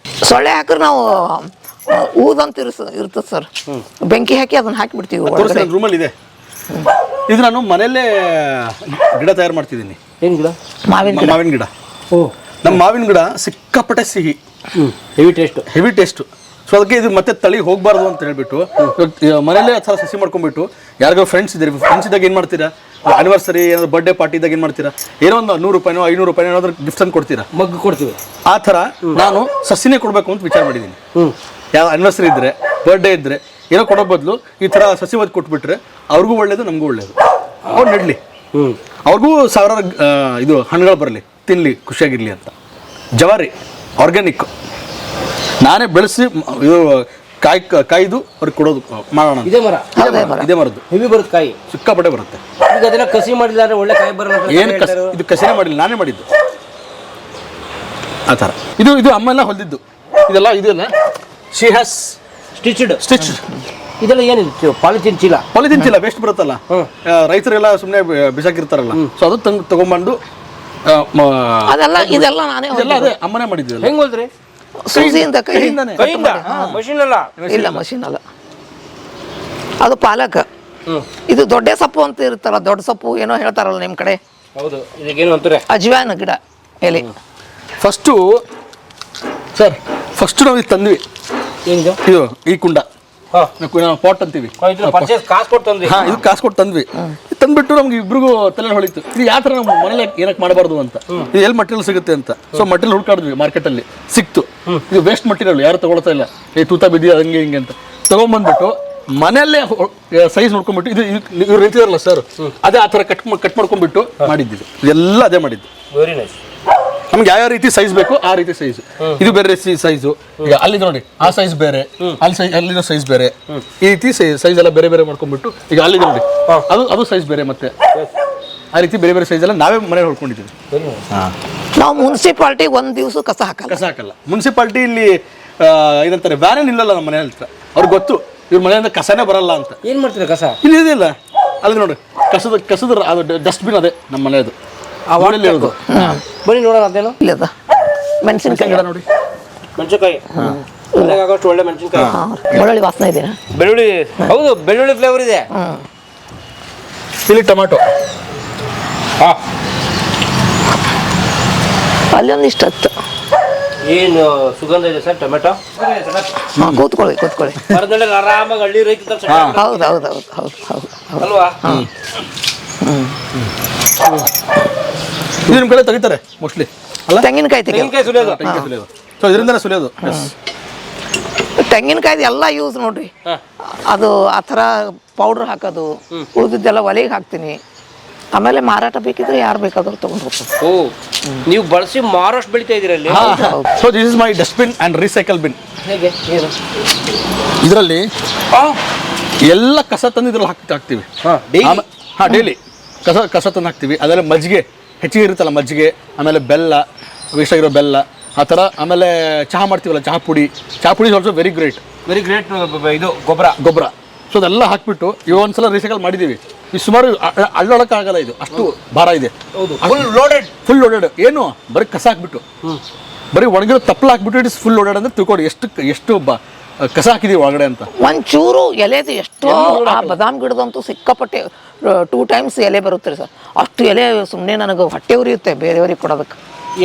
ಸೊಳ್ಳೆ ಹಾಕಿದ್ರೆ ನಾವು ಊದಂತ ಇರ್ತದೆ ಸರ್, ಬೆಂಕಿ ಹಾಕಿ ಅದನ್ನ ಹಾಕಿಬಿಡ್ತೀವಿ ಒಳಗಡೆ. ರೂಮಲ್ಲಿ ಇದೆ. ಇದು ನಾನು ಮನೆಯಲ್ಲೇ ಗಿಡ ತಯಾರು ಮಾಡ್ತಿದ್ದೀನಿ. ಏನು ಗಿಡ? ಮಾವಿನ ಗಿಡ. ಓ, ನಮ್ಮ ಮಾವಿನ ಗಿಡ ಸಿಕ್ಕಾಪಟ್ಟೆ ಸಿಹಿ, ಹೆವಿ ಟೇಸ್ಟು. ಸೊ ಅದಕ್ಕೆ ಇದು ಮತ್ತೆ ತಳಿ ಹೋಗಬಾರ್ದು ಅಂತ ಹೇಳ್ಬಿಟ್ಟು ಮನೇಲೇ ಆ ಥರ ಸಸಿ ಮಾಡ್ಕೊಂಡ್ಬಿಟ್ಟು, ಯಾರಿಗೋ ಫ್ರೆಂಡ್ಸ್ ಇದ್ದಾಗ ಏನು ಮಾಡ್ತೀರಾ, ಆನಿವರ್ಸರಿ ಏನಾದ್ರು ಬರ್ಡೇ ಪಾರ್ಟಿ ಇದ್ದಾಗ ಏನು ಮಾಡ್ತೀರಾ, ಏನೋ ಒಂದು 100 ರೂಪಾಯಿನೋ 500 ರೂಪಾಯಿನೋ ಏನಾದ್ರು ಗಿಫ್ಟ್ ಅಂತ ಕೊಡ್ತೀರಾ, ಮಗ್ಗು ಕೊಡ್ತೀವಿ. ಆ ಥರ ನಾನು ಸಸಿನೇ ಕೊಡಬೇಕು ಅಂತ ವಿಚಾರ ಮಾಡಿದ್ದೀನಿ. ಯಾವ ಆನಿವರ್ಸರಿ ಇದ್ದರೆ, ಬರ್ಡೇ ಇದ್ದರೆ ಏನೋ ಕೊಡೋ ಬದಲು ಈ ಥರ ಸಸಿ ಓದಿ ಕೊಟ್ಬಿಟ್ರೆ ಅವ್ರಿಗೂ ಒಳ್ಳೇದು, ನಮಗೂ ಒಳ್ಳೇದು. ಅವ್ರು ನೆಡಲಿ, ಅವ್ರಿಗೂ ಸಾವಿರಾರು ಇದು ಹಣ್ಣುಗಳು ಬರಲಿ, ತಿನ್ನಲಿ, ಖುಷಿಯಾಗಿರಲಿ ಅಂತ. ಜವಾರಿ ಆರ್ಗ್ಯಾನಿಕ್ ನಾನೇ ಬೆಳೆಸಿ ಇದು ಕಾಯ್ದು ಅವ್ರಿಗೆ ಕೊಡೋದು ಮಾಡೋಣ. ಇದೇ ಮರ? ಇದೇ ಮರದ್ದು ಹೆವಿ ಬರುತ್ತೆ ಕಾಯಿ, ಸಿಕ್ಕಾಪಟ್ಟೆ ಬರುತ್ತೆ. ಈಗ ಅದನ್ನ ಕಸಿ ಮಾಡಿಲ್ಲ ಅಂದ್ರೆ ಒಳ್ಳೆ ಕಾಯಿ ಬರಲ್ಲ. ಏನು ಇದು ಕಸಿನೇ ಮಾಡಿಲ್ಲ, ನಾನೇ ಮಾಡಿದ್ದು ಆ ಥರ. ಇದು ಅಮ್ಮೆಲ್ಲ ಹೊಲಿದಿದ್ದು ಇದೆಲ್ಲ. She has stitch. ಇದೆಲ್ಲ ಏನಿದೆ? ಪಾಲಿಥೀನ್ ಚೀಲ ವೇಸ್ಟ್ ಬರುತ್ತಲ್ಲ, ರೈತರೆಲ್ಲ ಸುಮ್ಮನೆ ಬಿಸಾಕಿರ್ತಾರಲ್ಲ, ಸೊ ಅದು ತಗೊಂಡ್ಬಂದು ಇದೆಲ್ಲ ನಾನೇ ಅದೇ ಅಮ್ಮನೇ ಮಾಡಿದ್ವಿ. ಹೆಂಗ್ ಹೋದ್ರಿ? ಸೂಜಿಯಿಂದ ಕೈಯಿಂದಾನೆ. ಮಷೀನ್ ಅಲ್ಲ? ಇಲ್ಲ, ಮಷೀನ್ ಅಲ್ಲ, ಅದು ಪಾಲಕ್. ಇದು ದೊಡ್ಡ ಸೊಪ್ಪು ಅಂತ ಇರುತ್ತಲ್ಲ, ದೊಡ್ಡ ಸೊಪ್ಪು ಏನೋ ಹೇಳ್ತಾರಲ್ಲ ನಿಮ್ಮ ಕಡೆ. ಹೌದು, ಇದಕ್ಕೇನು ಅಂತಾರೆ? ಅಜ್ವಾನ ಗಿಡ ಎಲೆ. ಫಸ್ಟು ನಾವು ಇದು ತಂದ್ವಿ. ಏನಿದು? ಇದು ಈ ಕುಂಡ ಪಾಟ್ ಅಂತೀವಿ. ಕಾಸು ಕೊಟ್ಟು ತಂದ್ವಿ. ಇದು ಕಾಸು ಕೊಟ್ಟು ತಂದ್ವಿ. ತಂದ್ಬಿಟ್ಟು ನಮ್ಗೆ ಇಬ್ರಿಗೂ ತಲೆ ಹೊಳಿತು, ಇದು ಯಾವ ಥರ ನಮ್ಮ ಮನೇಲಿ ಏನಕ್ಕೆ ಮಾಡಬಾರ್ದು ಅಂತ. ಇದು ಎಲ್ಲಿ ಮಟೀರಿಯಲ್ ಸಿಗುತ್ತೆ ಅಂತ. ಸೊ ಮಟೀರಿಯಲ್ ಹುಡ್ಕಾಡಿದ್ವಿ, ಮಾರ್ಕೆಟಲ್ಲಿ ಸಿಕ್ತು. ಇದು ವೇಸ್ಟ್ ಮಟೀರಿಯಲ್, ಯಾರು ತಗೊಳ್ತಾ ಇಲ್ಲ, ತೂತ ಬಿದ್ದಿ ಹಂಗೆ ಹಿಂಗೆ ಅಂತ ತೊಗೊಂಬಂದ್ಬಿಟ್ಟು ಮನೆಯಲ್ಲೇ ಸೈಜ್ ನೋಡ್ಕೊಂಡ್ಬಿಟ್ಟು ಇವ್ರು ನಿಂತಿದಾರಲ್ಲ ಸರ್, ಅದೇ ಆ ಥರ ಕಟ್ ಮಾಡ್ಕೊಂಡ್ಬಿಟ್ಟು ಮಾಡಿದ್ದಿದ್ದು. ಇದೆಲ್ಲ ಅದೇ ಮಾಡಿದ್ದು. Very nice. ನಮ್ಗೆ ಯಾವ ರೀತಿ ಸೈಜ್ ಬೇಕು ಆ ರೀತಿ ಸೈಜ್. ಇದು ಬೇರೆ ಸೈಜು. ಈಗ ಅಲ್ಲಿ ನೋಡಿ, ಆ ಸೈಜ್ ಬೇರೆ, ಅಲ್ಲಿರೋ ಸೈಜ್ ಬೇರೆ, ಈ ರೀತಿ ಸೈಜ್ ಎಲ್ಲ ಬೇರೆ ಮಾಡ್ಕೊಂಡ್ಬಿಟ್ಟು, ಈಗ ಅಲ್ಲಿ ನೋಡಿ ಅದು ಸೈಜ್ ಬೇರೆ, ಮತ್ತೆ ಆ ರೀತಿ ಬೇರೆ ಸೈಜ್ ಎಲ್ಲ ನಾವೇ ಮನೇಲಿ ಹೊಡ್ಕೊಂಡಿದ್ದೀವಿ. ನಾವು ಮುನ್ಸಿಪಾಲ್ಟಿ 1 ದಿವಸ ಕಸ ಹಾಕಲ್ಲ. ಮುನ್ಸಿಪಾಲ್ಟಿ ಇಲ್ಲಿ ಏನಂತಾರೆ, ವ್ಯಾನೇ ನಿಲ್ಲಲ್ಲ ನಮ್ಮ ಮನೆ ಹತ್ರ. ಅವ್ರಿಗೆ ಗೊತ್ತು ಇವ್ರ ಮನೆಯಿಂದ ಕಸನೇ ಬರಲ್ಲ ಅಂತ. ಏನ್ ಮಾಡ್ತೀರಾ ಕಸ? ಇಲ್ಲಿ ಇದೆಯಲ್ಲ, ಅಲ್ಲಿ ನೋಡಿ ಕಸದ ಅದು ಡಸ್ಟ್ಬಿನ್ ಅದೇ ನಮ್ಮ ಮನೆಯದು. ಇರೋದು. ಬನ್ನಿ ನೋಡೋಣ. ಅದೇನು ಇಲ್ಲದ ಮೆಣಸಿನ್ಕಾಯಿ ಗಿಡ ನೋಡಿ, ಮೆಣಸಿನಕಾಯಿ ಆಗೋಷ್ಟು ಒಳ್ಳೆ ಮೆಣಸಿನಕಾಯಿ. ಬೆಳ್ಳುಳ್ಳಿ ವಾಸನೆ ಇದೆ. ಬೆಳ್ಳುಳ್ಳಿ, ಹೌದು, ಬೆಳ್ಳುಳ್ಳಿ ಫ್ಲೇವರ್ ಇದೆ. ಇಲ್ಲಿ ಟೊಮ್ಯಾಟೊ, ಅಲ್ಲೊಂದಿಷ್ಟು ಹತ್ತು. ಏನು ಸುಗಂಧ ಇದೆ ಸರ್ ಟೊಮೆಟೊ? ಕೂತ್ಕೊಳ್ಳಿ ಮರದಲ್ಲಿ ಆರಾಮಾಗಿ ಹಳ್ಳಿ ರೈತ ಹೌದು ಅಲ್ವಾ? ಇದು ನಿಮ್ಮ ಕಡೆ ತೆಗಿತಾರೆ ಮೋಸ್ಟ್ಲಿ ಅಲ್ಲ? ತೆಂಗಿನಕಾಯಿ ಸುಲಿಯೋದು. ಸೊ ಇದರಿಂದನೇ ಸುಲಿಯೋದು. ತೆಂಗಿನಕಾಯ್ದು ಎಲ್ಲ ಯೂಸ್ ನೋಡ್ರಿ. ಅದು ಆ ಥರ ಪೌಡ್ರ್ ಹಾಕೋದು, ಉಳಿದಿದ್ದೆಲ್ಲ ಒಲೆಗೆ ಹಾಕ್ತೀನಿ. ಆಮೇಲೆ ಮಾರಾಟ ಬೇಕಿದ್ರೆ ಯಾರು ಬೇಕಾದ್ರೂ ತಗೊಂಡು ಹೋಗ್ತಾರೆ. ಓ, ನೀವು ಬಳಸಿ ಮಾರೋಷ್ಟು ಬೆಳಿತಾ ಇದೀರಲ್ಲಿ. So this is my dustbin and recycle bin. ಹೇಗೆ? ಇದರಲ್ಲಿ ಎಲ್ಲ ಕಸ ತಂದು ಇದ್ರಲ್ಲಿ ಹಾಕ್ತೀವಿ. ಡೈಲಿ ಕಸ ತಂದು ಹಾಕ್ತೀವಿ. ಅದರಲ್ಲಿ ಮಜ್ಜಿಗೆ ಹೆಚ್ಚಿಗೆ ಇರುತ್ತಲ್ಲ, ಮಜ್ಜಿಗೆ, ಆಮೇಲೆ ಬೆಲ್ಲ, ವೇಸ್ಟ್ ಆಗಿರೋ ಬೆಲ್ಲ, ಆ ಥರ. ಆಮೇಲೆ ಚಹಾ ಮಾಡ್ತೀವಲ್ಲ, ಚಹಾ ಪುಡಿ ಇಸ್ ಆಲ್ಸೋ ವೆರಿ ಗ್ರೇಟ್. ಇದು ಗೊಬ್ಬರ. ಸೊ ಅದೆಲ್ಲ ಹಾಕ್ಬಿಟ್ಟು ಇವಾಗ ಒಂದ್ಸಲ ರೀಸೈಕಲ್ ಮಾಡಿದ್ದೀವಿ. ಇದು ಸುಮಾರು ಅಳ್ಳೋಳಕ್ಕಾಗಲ್ಲ, ಇದು ಅಷ್ಟು ಭಾರ ಇದೆ. Full loaded. ಏನು ಬರೀ ಕಸ ಹಾಕ್ಬಿಟ್ಟು, ಬರೀ ಒಣಗಿರೋ ತಪ್ಪಲ ಹಾಕ್ಬಿಟ್ಟು ಇಟ್ ಇಸ್ ಫುಲ್ ಲೋಡೆಡ್ ಅಂದ್ರೆ ತಿಳ್ಕೊಡಿ ಎಷ್ಟು ಕಸ ಹಾಕಿದೀವಿ ಒಳಗಡೆ ಅಂತ. ಒಂಚೂರು ಎಲೆದು ಎಷ್ಟೋ ಆ ಬದಾಮ್ ಗಿಡದಂತೂ ಸಿಕ್ಕಾಪಟ್ಟೆ 2 ಟೈಮ್ಸ್ ಎಲೆ ಬರುತ್ತೆ ಸರ್. ಅಷ್ಟು ಎಲೆ ಸುಮ್ಮನೆ ನನಗೆ ಹೊಟ್ಟೆ ಉರಿಯುತ್ತೆ ಬೇರೆಯವ್ರಿಗೆ ಕೊಡೋದಕ್ಕೆ.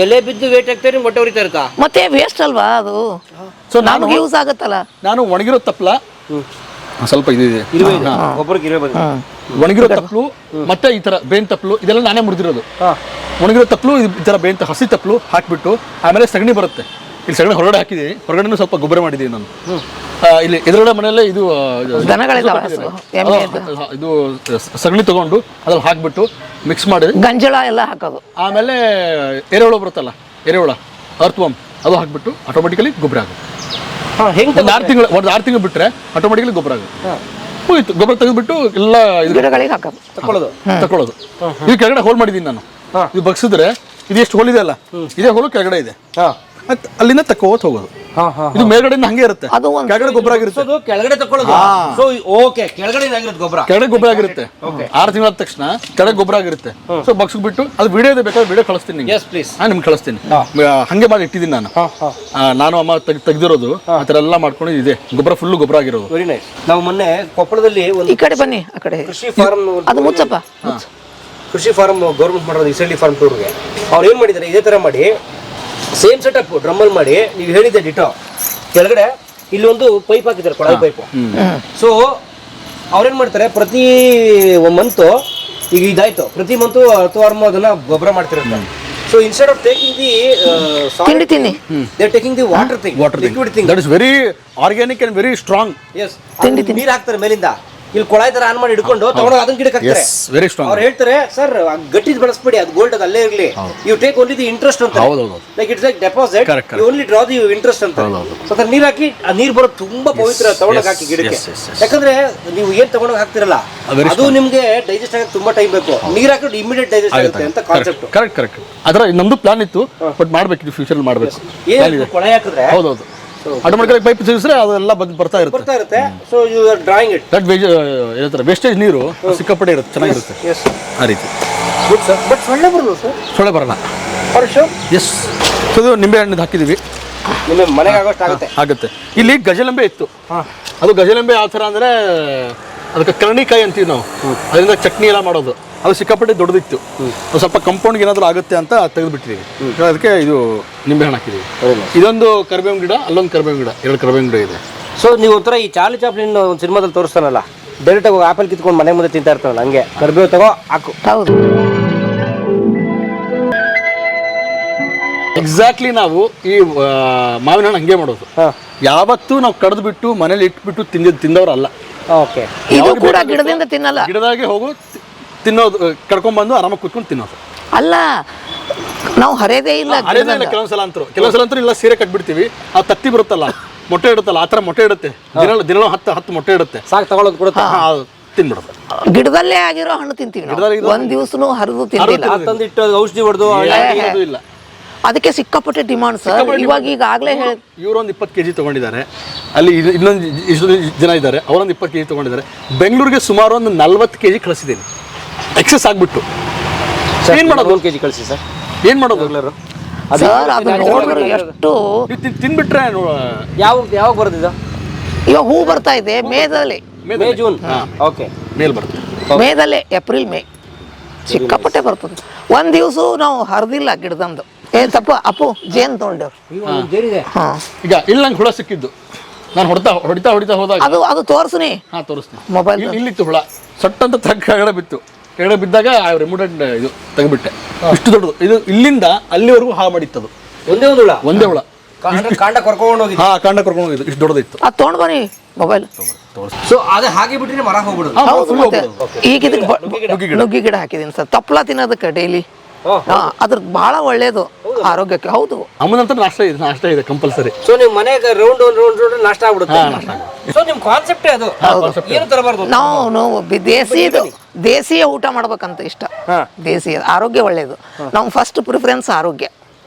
ಎಲೆ ಬಿದ್ದು ವೇಟ್ ಆಗ್ತಾರೆ, ಹೊಟ್ಟೆ ಉರಿತಾ ಇರ್ತಾ ಮತ್ತೆ ವೇಸ್ಟ್ ಅಲ್ವಾ ಅದು. ಸೊ ನಮ್ಗೆ ಯೂಸ್ ಆಗುತ್ತಲ್ಲ. ನಾನು ಒಣಗಿರೋ ತಪ್ಪಲ ಸ್ವಲ್ಪ ಇದಿದೆ. ಇರುವೆ ಇದೆ, ಗೊಬ್ಬರಕ್ಕೆ ಇರುವೆ ಬಂದಿದೆ. ಒಣಗಿರೋ ತಪ್ಪಲು ಮತ್ತೆ ಈ ತರ ಬೇನ್ ತಪ್ಪಲು ಇದೆಲ್ಲ ನಾನೇ ಮುರಿದಿರೋದು. ಒಣಗಿರೋ ತಪ್ಪಲು ಈ ತರ ಬೇನ್ ಹಸಿ ತಪ್ಪಲು ಹಾಕ್ಬಿಟ್ಟು ಆಮೇಲೆ ಸಗಣಿ ಬರುತ್ತೆ. ಇಲ್ಲಿ ಸಗಣಿ ಹೊರಗಡೆ ಹಾಕಿದೀನಿ, ಹೊರಗಡೆ ಸ್ವಲ್ಪ ಗೊಬ್ಬರ ಮಾಡಿದೀನಿ ನಾನು. ಇಲ್ಲಿ ಎದುರುಗಡೆ ಮನೆಯಲ್ಲೇ ಇದು ಇದು ಸಗಣಿ ತಗೊಂಡು ಅದ್ರಲ್ಲಿ ಹಾಕ್ಬಿಟ್ಟು ಮಿಕ್ಸ್ ಮಾಡಿ ಗಂಜಳ ಎಲ್ಲ ಹಾಕೋದು. ಆಮೇಲೆ ಎರೆಹುಳ ಬರುತ್ತಲ್ಲ, ಎರೆಹುಳ ಅರ್ಥವಮ್ ಅದು ಹಾಕ್ಬಿಟ್ಟು ಆಟೋಮೆಟಿಕಲಿ ಗೊಬ್ಬರ ಆಗುತ್ತೆ. ಒಂದು 6 ತಿಂಗಳು ಬಿಟ್ರೆ ಆಟೋಮೆಟಿಕಲಿ ಗೊಬ್ಬರ ಆಗುತ್ತೆ. ಹೋಯ್ತು, ಗೊಬ್ಬರ ತೆಗೆದ್ಬಿಟ್ಟು ಎಲ್ಲ ಗಿಡಗಳಿಗೆ ಹಾಕೋದು, ತಕೊಳ್ಳೋದು. ಇದು ಕೆಳಗಡೆ ಹೋಲ್ ಮಾಡಿದೀನಿ ನಾನು. ಇದು ಬಗ್ಸಿದ್ರೆ ಇದು ಎಷ್ಟು ಹೋಲ್ ಇದೆ ಅಲ್ಲ, ಇದೇ ಹೋಲು ಕೆಳಗಡೆ ಇದೆ, ಅಲ್ಲಿಂದ ತಕ್ಕೋತ್ ಹೋಗೋದು. ಇದು ಮೇಲ್ಗಡೆಯಿಂದ ಹಂಗೆ ಇರುತ್ತೆ, ಕೆಳಗಡೆ ಗೊಬ್ಬರ ಆಗಿರುತ್ತೆ. ಕೆಳಗಡೆ ತಕೊಳ್ಳೋದು. ಸೊ ಓಕೆ, ಕೆಳಗಡೆ ಆಗಿರುತ್ತೆ ಗೊಬ್ಬರ, ಕೆಳಗಡೆ ಗೊಬ್ಬರ ಆಗಿರುತ್ತೆ. 6 ತಿಂಗಳಾದ ತಕ್ಷಣ ಕೆಳಗೆ ಗೊಬ್ಬರ ಆಗಿರುತ್ತೆ. ಸೊ ಬಗ್ಸ್ಬಿಟ್ಟು ಅದು ವಿಡಿಯೋ ಇದೆ, ಬೇಕಾದ್ರೆ ವಿಡಿಯೋ ಕಳಿಸ್ತೀನಿ ನಿಮ್ಗೆ. ನಿಮ್ಗೆ ಕಳಿಸ್ತೀನಿ. ಹಂಗೆ ಮಾಡಿ ಇಟ್ಟಿದ್ದೀನಿ ನಾನು ಅಮ್ಮ ತೆಗ್ದಿರೋದು ಆ ಥರ ಎಲ್ಲ ಮಾಡ್ಕೊಂಡು ಇದೆ. ಗೊಬ್ಬರ ಫುಲ್ ಗೊಬ್ಬರ ಆಗಿರೋದು. Very nice. ನಾವು ಮೊನ್ನೆ ಕೊಪ್ಪಳದಲ್ಲಿ ಈ ಕಡೆ ಬನ್ನಿ, ಆ ಕಡೆ ಕೃಷಿ ಫಾರ್ಮ್, ಅದು ಮುಚ್ಚಪ್ಪ, ಕೃಷಿ ಫಾರ್ಮ್ ಗೌರ್ಮೆಂಟ್ ಮಾಡೋದು ಇಸಳ್ಳಿ ಫಾರ್ಮ್ ಟೂರ್ಗೆ ಅವ್ರು ಏನು ಮಾಡಿದ್ದಾರೆ, ಇದೇ ಥರ ಮಾಡಿ ಸೇಮ್ ಸೆಟಪ್ ಡ್ರಮ್ಮಲ್ಲಿ ಮಾಡಿ ನೀವು ಹೇಳಿದ್ದೆ ಡಿಟೋ. ಕೆಳಗಡೆ ಇಲ್ಲಿ ಒಂದು ಪೈಪ್ ಹಾಕಿದ್ದಾರೆ, ಕೊಳಾಯಿ ಪೈಪು. ಸೊ ಅವ್ರೇನು ಮಾಡ್ತಾರೆ, ಪ್ರತಿ ಮಂತು ಈಗ ಇದಾಯ್ತು, ಪ್ರತಿ ಮಂತು 10 ಅದನ್ನ ಗೊಬ್ಬರ ಮಾಡ್ತಿರುತ್ತೆ. So instead of taking the they taking the water liquid thing that is very organic and very strong. Yes, ನೀರು ಹಾಕ್ತಾರೆ ಮೇಲಿಂದ, ಇಲ್ಲಿ ಕೊಳಾಯಿ ತರ ಆನ್ ಮಾಡಿ ಹಿಡ್ಕೊಂಡು ತಗೊಂಡು ಅದನ್ನ ಗಿಡಕ್ಕೆ ಹಾಕ್ತಾರೆ. Very strong. ಅವ್ರು ಹೇಳ್ತಾರೆ, ಸರ್ ಗಟ್ಟಿದ್ ಬೆಳೆಸ್ಬೇಡಿ, ಅದು ಗೋಲ್ಡ್ ಅದು ಅಲ್ಲೇ ಇರಲಿ, you take only the interest ಅಂತ. Like it's like deposit, you only draw the interest ಅಂತ. ಸೊ ಅದ್ರ ನೀರು ಹಾಕಿ, ಆ ನೀರು ಬರೋದು ತುಂಬಾ ಪವಿತ್ರ, ತಗೊಂಡೋಗಿ ಹಾಕಿ ಗಿಡಕ್ಕೆ. ಯಾಕಂದ್ರೆ ನೀವು ಏನ್ ತಗೊಂಡೋಗಿ ಹಾಕ್ತಿರಲ್ಲ ಅದು ನಿಮ್ಗೆ ಡೈಜೆಸ್ಟ್ ಆಗಕ್ಕೆ ತುಂಬಾ ಟೈಮ್ ಬೇಕು. ನೀರು ಹಾಕಿದ್ರೆ ಇಮಿಡಿಯೇಟ್ ಡೈಜೆಸ್ಟ್ ಆಗುತ್ತೆ ಅಂತ ಕಾನ್ಸೆಪ್ಟ್. ಕರೆಕ್ಟ್. ಅದರ ನಮ್ದು ಪ್ಲಾನ್ ಇತ್ತು, ಬಟ್ ಮಾಡ್ಬೇಕು, ಫ್ಯೂಚರ್ ಅಲ್ಲಿ ಮಾಡ್ಬೇಕು. ಏನು ಕೊಳಾಯಿ ಹಾಕಿದ್ರೆ ಹೌದೌದು, ಆಟೋಮೆಟಿಕಲಿ ಪೈಪ್ ತಿರ್ಗಿಸಿದ್ರೆ ಅದೆಲ್ಲ ಬರ್ತಾ ಇರುತ್ತೆ. So you are drawing it. That ಏನಂತಾರೆ ವೇಸ್ಟೇಜ್ ನೀರು ಸಿಕ್ಕಾಪಟ್ಟೆ ಇರುತ್ತೆ, ಚೆನ್ನಾಗಿರುತ್ತೆ ಆ ರೀತಿ. Good sir. ಬಟ್ ಸೊಳ್ಳೆ ಬರಲ್ಲ ಸರ್? ಸೊಳ್ಳೆ ಬರಲ್ಲ. ಎಸ್, ಇದು ನಿಂಬೆ ಹಣ್ಣು ಹಾಕಿದೀವಿ, ನಿಮ್ಮ ಮನೆಗೆ ಆಗೋಷ್ಟು ಆಗುತ್ತೆ. ಇಲ್ಲಿ ಗಜಲಂಬೆ ಇತ್ತು. ಅದು ಗಜಲಂಬೆ ಯಾವ ಥರ ಅಂದರೆ ಅದಕ್ಕೆ ಕರ್ಣಿಕಾಯಿ ಅಂತೀವಿ ನಾವು, ಅದರಿಂದ ಚಟ್ನಿ ಎಲ್ಲ ಮಾಡೋದು. ಅದು ಸಿಕ್ಕಾಪಟ್ಟೆ ದೊಡ್ಡದಿತ್ತು, ಸ್ವಲ್ಪ ಕಂಪೌಂಡ್ಗೆ ಏನಾದರೂ ಆಗುತ್ತೆ ಅಂತ ತೆಗೆದುಬಿಟ್ಟಿದ್ದೀವಿ. ಅದಕ್ಕೆ ಇದು ನಿಂಬೆ ಹಣ್ಣು ಹಾಕಿದ್ದೀವಿ. ಇದೊಂದು ಕರಿಬೇವಿನ ಗಿಡ, ಅಲ್ಲೊಂದು ಕರಿಬೇವಿನ ಗಿಡ, 2 ಕರಿಬೇವಿನ ಗಿಡ ಇದೆ. ಸೊ ನೀವು ಒಂಥರ ಈ ಚಾರ್ಲಿ ಚಾಪ್ಲಿನ್ ಒಂದು ಸಿನಿಮಾದಲ್ಲಿ ತೋರಿಸ್ತಾನಲ್ಲ, ಡೈರೆಕ್ಟಾಗಿ ಆಪಲ್ ಕಿತ್ಕೊಂಡು ಮನೆ ಮುಂದೆ ತಿಂತಾ ಇರ್ತಾನಲ್ಲ, ಹಂಗೆ ಕರಿಬೇವು ತಗೋ ಹಾಕು. ಹೌದು, ಎಕ್ಸಾಕ್ಟ್ಲಿ ನಾವು ಈ ಮಾವಿನ ಹಣ್ಣು ಹಂಗೆ ಮಾಡೋದು. ಯಾವತ್ತೂ ನಾವು ಕಡ್ದು ಬಿಟ್ಟು ಮನೇಲಿ ಇಟ್ಬಿಟ್ಟು ತಿಂದವ್ರಲ್ಲ. ಓಕೆ, ಇದು ಕೂಡ ಗಿಡದಿಂದ ತಿನ್ನಲ್ಲ, ಗಿಡದಾಗೆ ಹೋಗು ತಿನ್ನೋದು, ಕಡ್ಕೊಂಡ್ಬಂದು ಆರಾಮಾಗಿ ಕೂತ್ಕೊಂಡು ತಿನ್ನೋದು. ಅಲ್ಲ, ನಾವು ಹರಿಯೋದೇ ಇಲ್ಲ. ಕೆಲವೊಂದ್ಸಲ ಅಂತೂ ಇಲ್ಲ, ಸೀರೆ ಕಟ್ಬಿಡ್ತೀವಿ. ಆ ತತ್ತಿ ಬರುತ್ತಲ್ಲ, ಮೊಟ್ಟೆ ಇಡುತ್ತಲ್ಲ, ಆ ಥರ ಮೊಟ್ಟೆ ಇಡುತ್ತೆ. ದಿನ 10 ಮೊಟ್ಟೆ ಇಡುತ್ತೆ, ಸಾಕು ತಗೊಳ್ಳೋದು ಕೂಡ ತಿನ್ಬಿಡೋದು. ಗಿಡದಲ್ಲೇ ಆಗಿರೋ ಹಣ್ಣು ತಿಂತೀವಿ, ಒಂದ್ ದಿವಸನೂ ಹರಿದು ತಿಂತಿಲ್ಲ. ತಂದಿಟ್ಟು ಔಷಧಿ ಹೊಡೆದು ಇಲ್ಲ. ಅದಕ್ಕೆ ಸಿಕ್ಕಾಪಟ್ಟೆ ಡಿಮಾಂಡ್ ಸರ್. ಇವಾಗ ಈಗಾಗಲೇ ಇವರೊಂದು 20 kg ತಗೊಂಡಿದ್ದಾರೆ, ಅಲ್ಲಿ ಇನ್ನೊಂದು ಇಷ್ಟು ಜನ ಇದ್ದಾರೆ, ಅವರೊಂದು 20 kg ತಗೊಂಡಿದ್ದಾರೆ. ಬೆಂಗಳೂರಿಗೆ ಸುಮಾರು ಒಂದು 40 kg ಕಳಿಸಿದ್ದೀನಿ, ಎಕ್ಸೆಸ್ ಆಗ್ಬಿಟ್ಟು. ಏನ್ ಮಾಡೋದು? 1 kg ಕಳಿಸಿ ಸರ್. ಏನ್ ಮಾಡೋದು ಸರ್? ಅದು ನೋಡಿದ್ರೆ ಎಷ್ಟು ತಿನ್ಬಿಟ್ರೆ. ಯಾವಾಗ ಬರೋದಿದ? ಇವಾಗ ಹೂ ಬರ್ತಾ ಇದೆ ಮೇದಲ್ಲಿ, ಮೇ ಜೂನ್. ಓಕೆ, ಮೇಲ್ ಬರುತ್ತೆ. ಮೇದಲ್ಲೇ, ಏಪ್ರಿಲ್ ಮೇ ಸಿಕ್ಕಾಪಟ್ಟೆ ಬರ್ತದೆ. ಒಂದ್ ದಿವಸ ನಾವು ಹರಿದಿಲ್ಲ ಗಿಡದಂದು. ತಪ್ಪ ಅಪ್ಪು ಜೇನ್ ತಗೊಂಡೇವ್ರು. ಈಗ ಇಲ್ಲಿ ನಂಗೆ ಹುಳ ಸಿಕ್ಕಿದ್ದು, ನಾನು ಹೊಡಿತಾ ಹೋದಾಗ ಅದು ತೋರಿಸ್ನಿ. ತೋರಿಸ್ತೀನಿ. ಮೊಬೈಲ್ ಇಲ್ಲಿತ್ತು ಹುಳ, ಸಟ್ಟಂತ ಕೆಳಗಡೆ ಬಿತ್ತು. ಕೆಳಗಡೆ ಬಿದ್ದಾಗ ರಿಮೋಟ್ ಇದು ತೆಗೆದ್ಬಿಟ್ಟೆ. ಇಷ್ಟು ದೊಡ್ಡದು, ಇದು ಇಲ್ಲಿಂದ ಅಲ್ಲಿವರೆಗೂ ಹಾಳು ಮಾಡಿತ್ತದು. ಒಂದೇ ಹುಳ ಕಾಂಡ ಕರ್ಕೊಂಡು ಹೋಗಿ. ಕಾಂಡ ಕರ್ಕೊಂಡು ಹೋಗಿದ್ದು, ಇಷ್ಟು ದೊಡ್ಡದಿತ್ತು. ಅದು ತೊಗೊಂಡು ಬನ್ನಿ ಮೊಬೈಲ್. ಸೊ ಅದು ಹಾಗೆ ಬಿಟ್ರೆ ಮರ ಹೋಗ್ಬಿಡುದು. ಹೌದು, ಮತ್ತೆ ಈಗ ನುಗ್ಗಿ ಗಿಡ ಹಾಕಿದೀನಿ ಸರ್, ತಪ್ಪಲ ತಿನ್ನೋದಕ್ಕೆ ಡೈಲಿ. ಅದ್ರದ್ದು ಬಹಳ ಒಳ್ಳೇದು ಆರೋಗ್ಯಕ್ಕೆ. ಹೌದು, ಅಮ್ಮನಂತರ ನಾಷ್ಟ ಇದೆ ಕಂಪಲ್ಸರಿ. ಸೊ ನೀವು ಮನೆಗೆ ರೌಂಡ್ ನಾಷ್ಟ ಆಗ್ಬಿಡುತ್ತೆ. ಸೊ ನಿಮ್ ಕಾನ್ಸೆಪ್ಟೇ ಅದು, ಏನು ತರಬಾರ್ದು. ನಾವು ದೇಸಿಯ ಊಟ ಮಾಡ್ಬೇಕಂತ ಇಷ್ಟ. ದೇಸಿಯ ಆರೋಗ್ಯ ಒಳ್ಳೇದು. ನಾವು ಫಸ್ಟ್ ಪ್ರಿಫರೆನ್ಸ್ ಆರೋಗ್ಯ.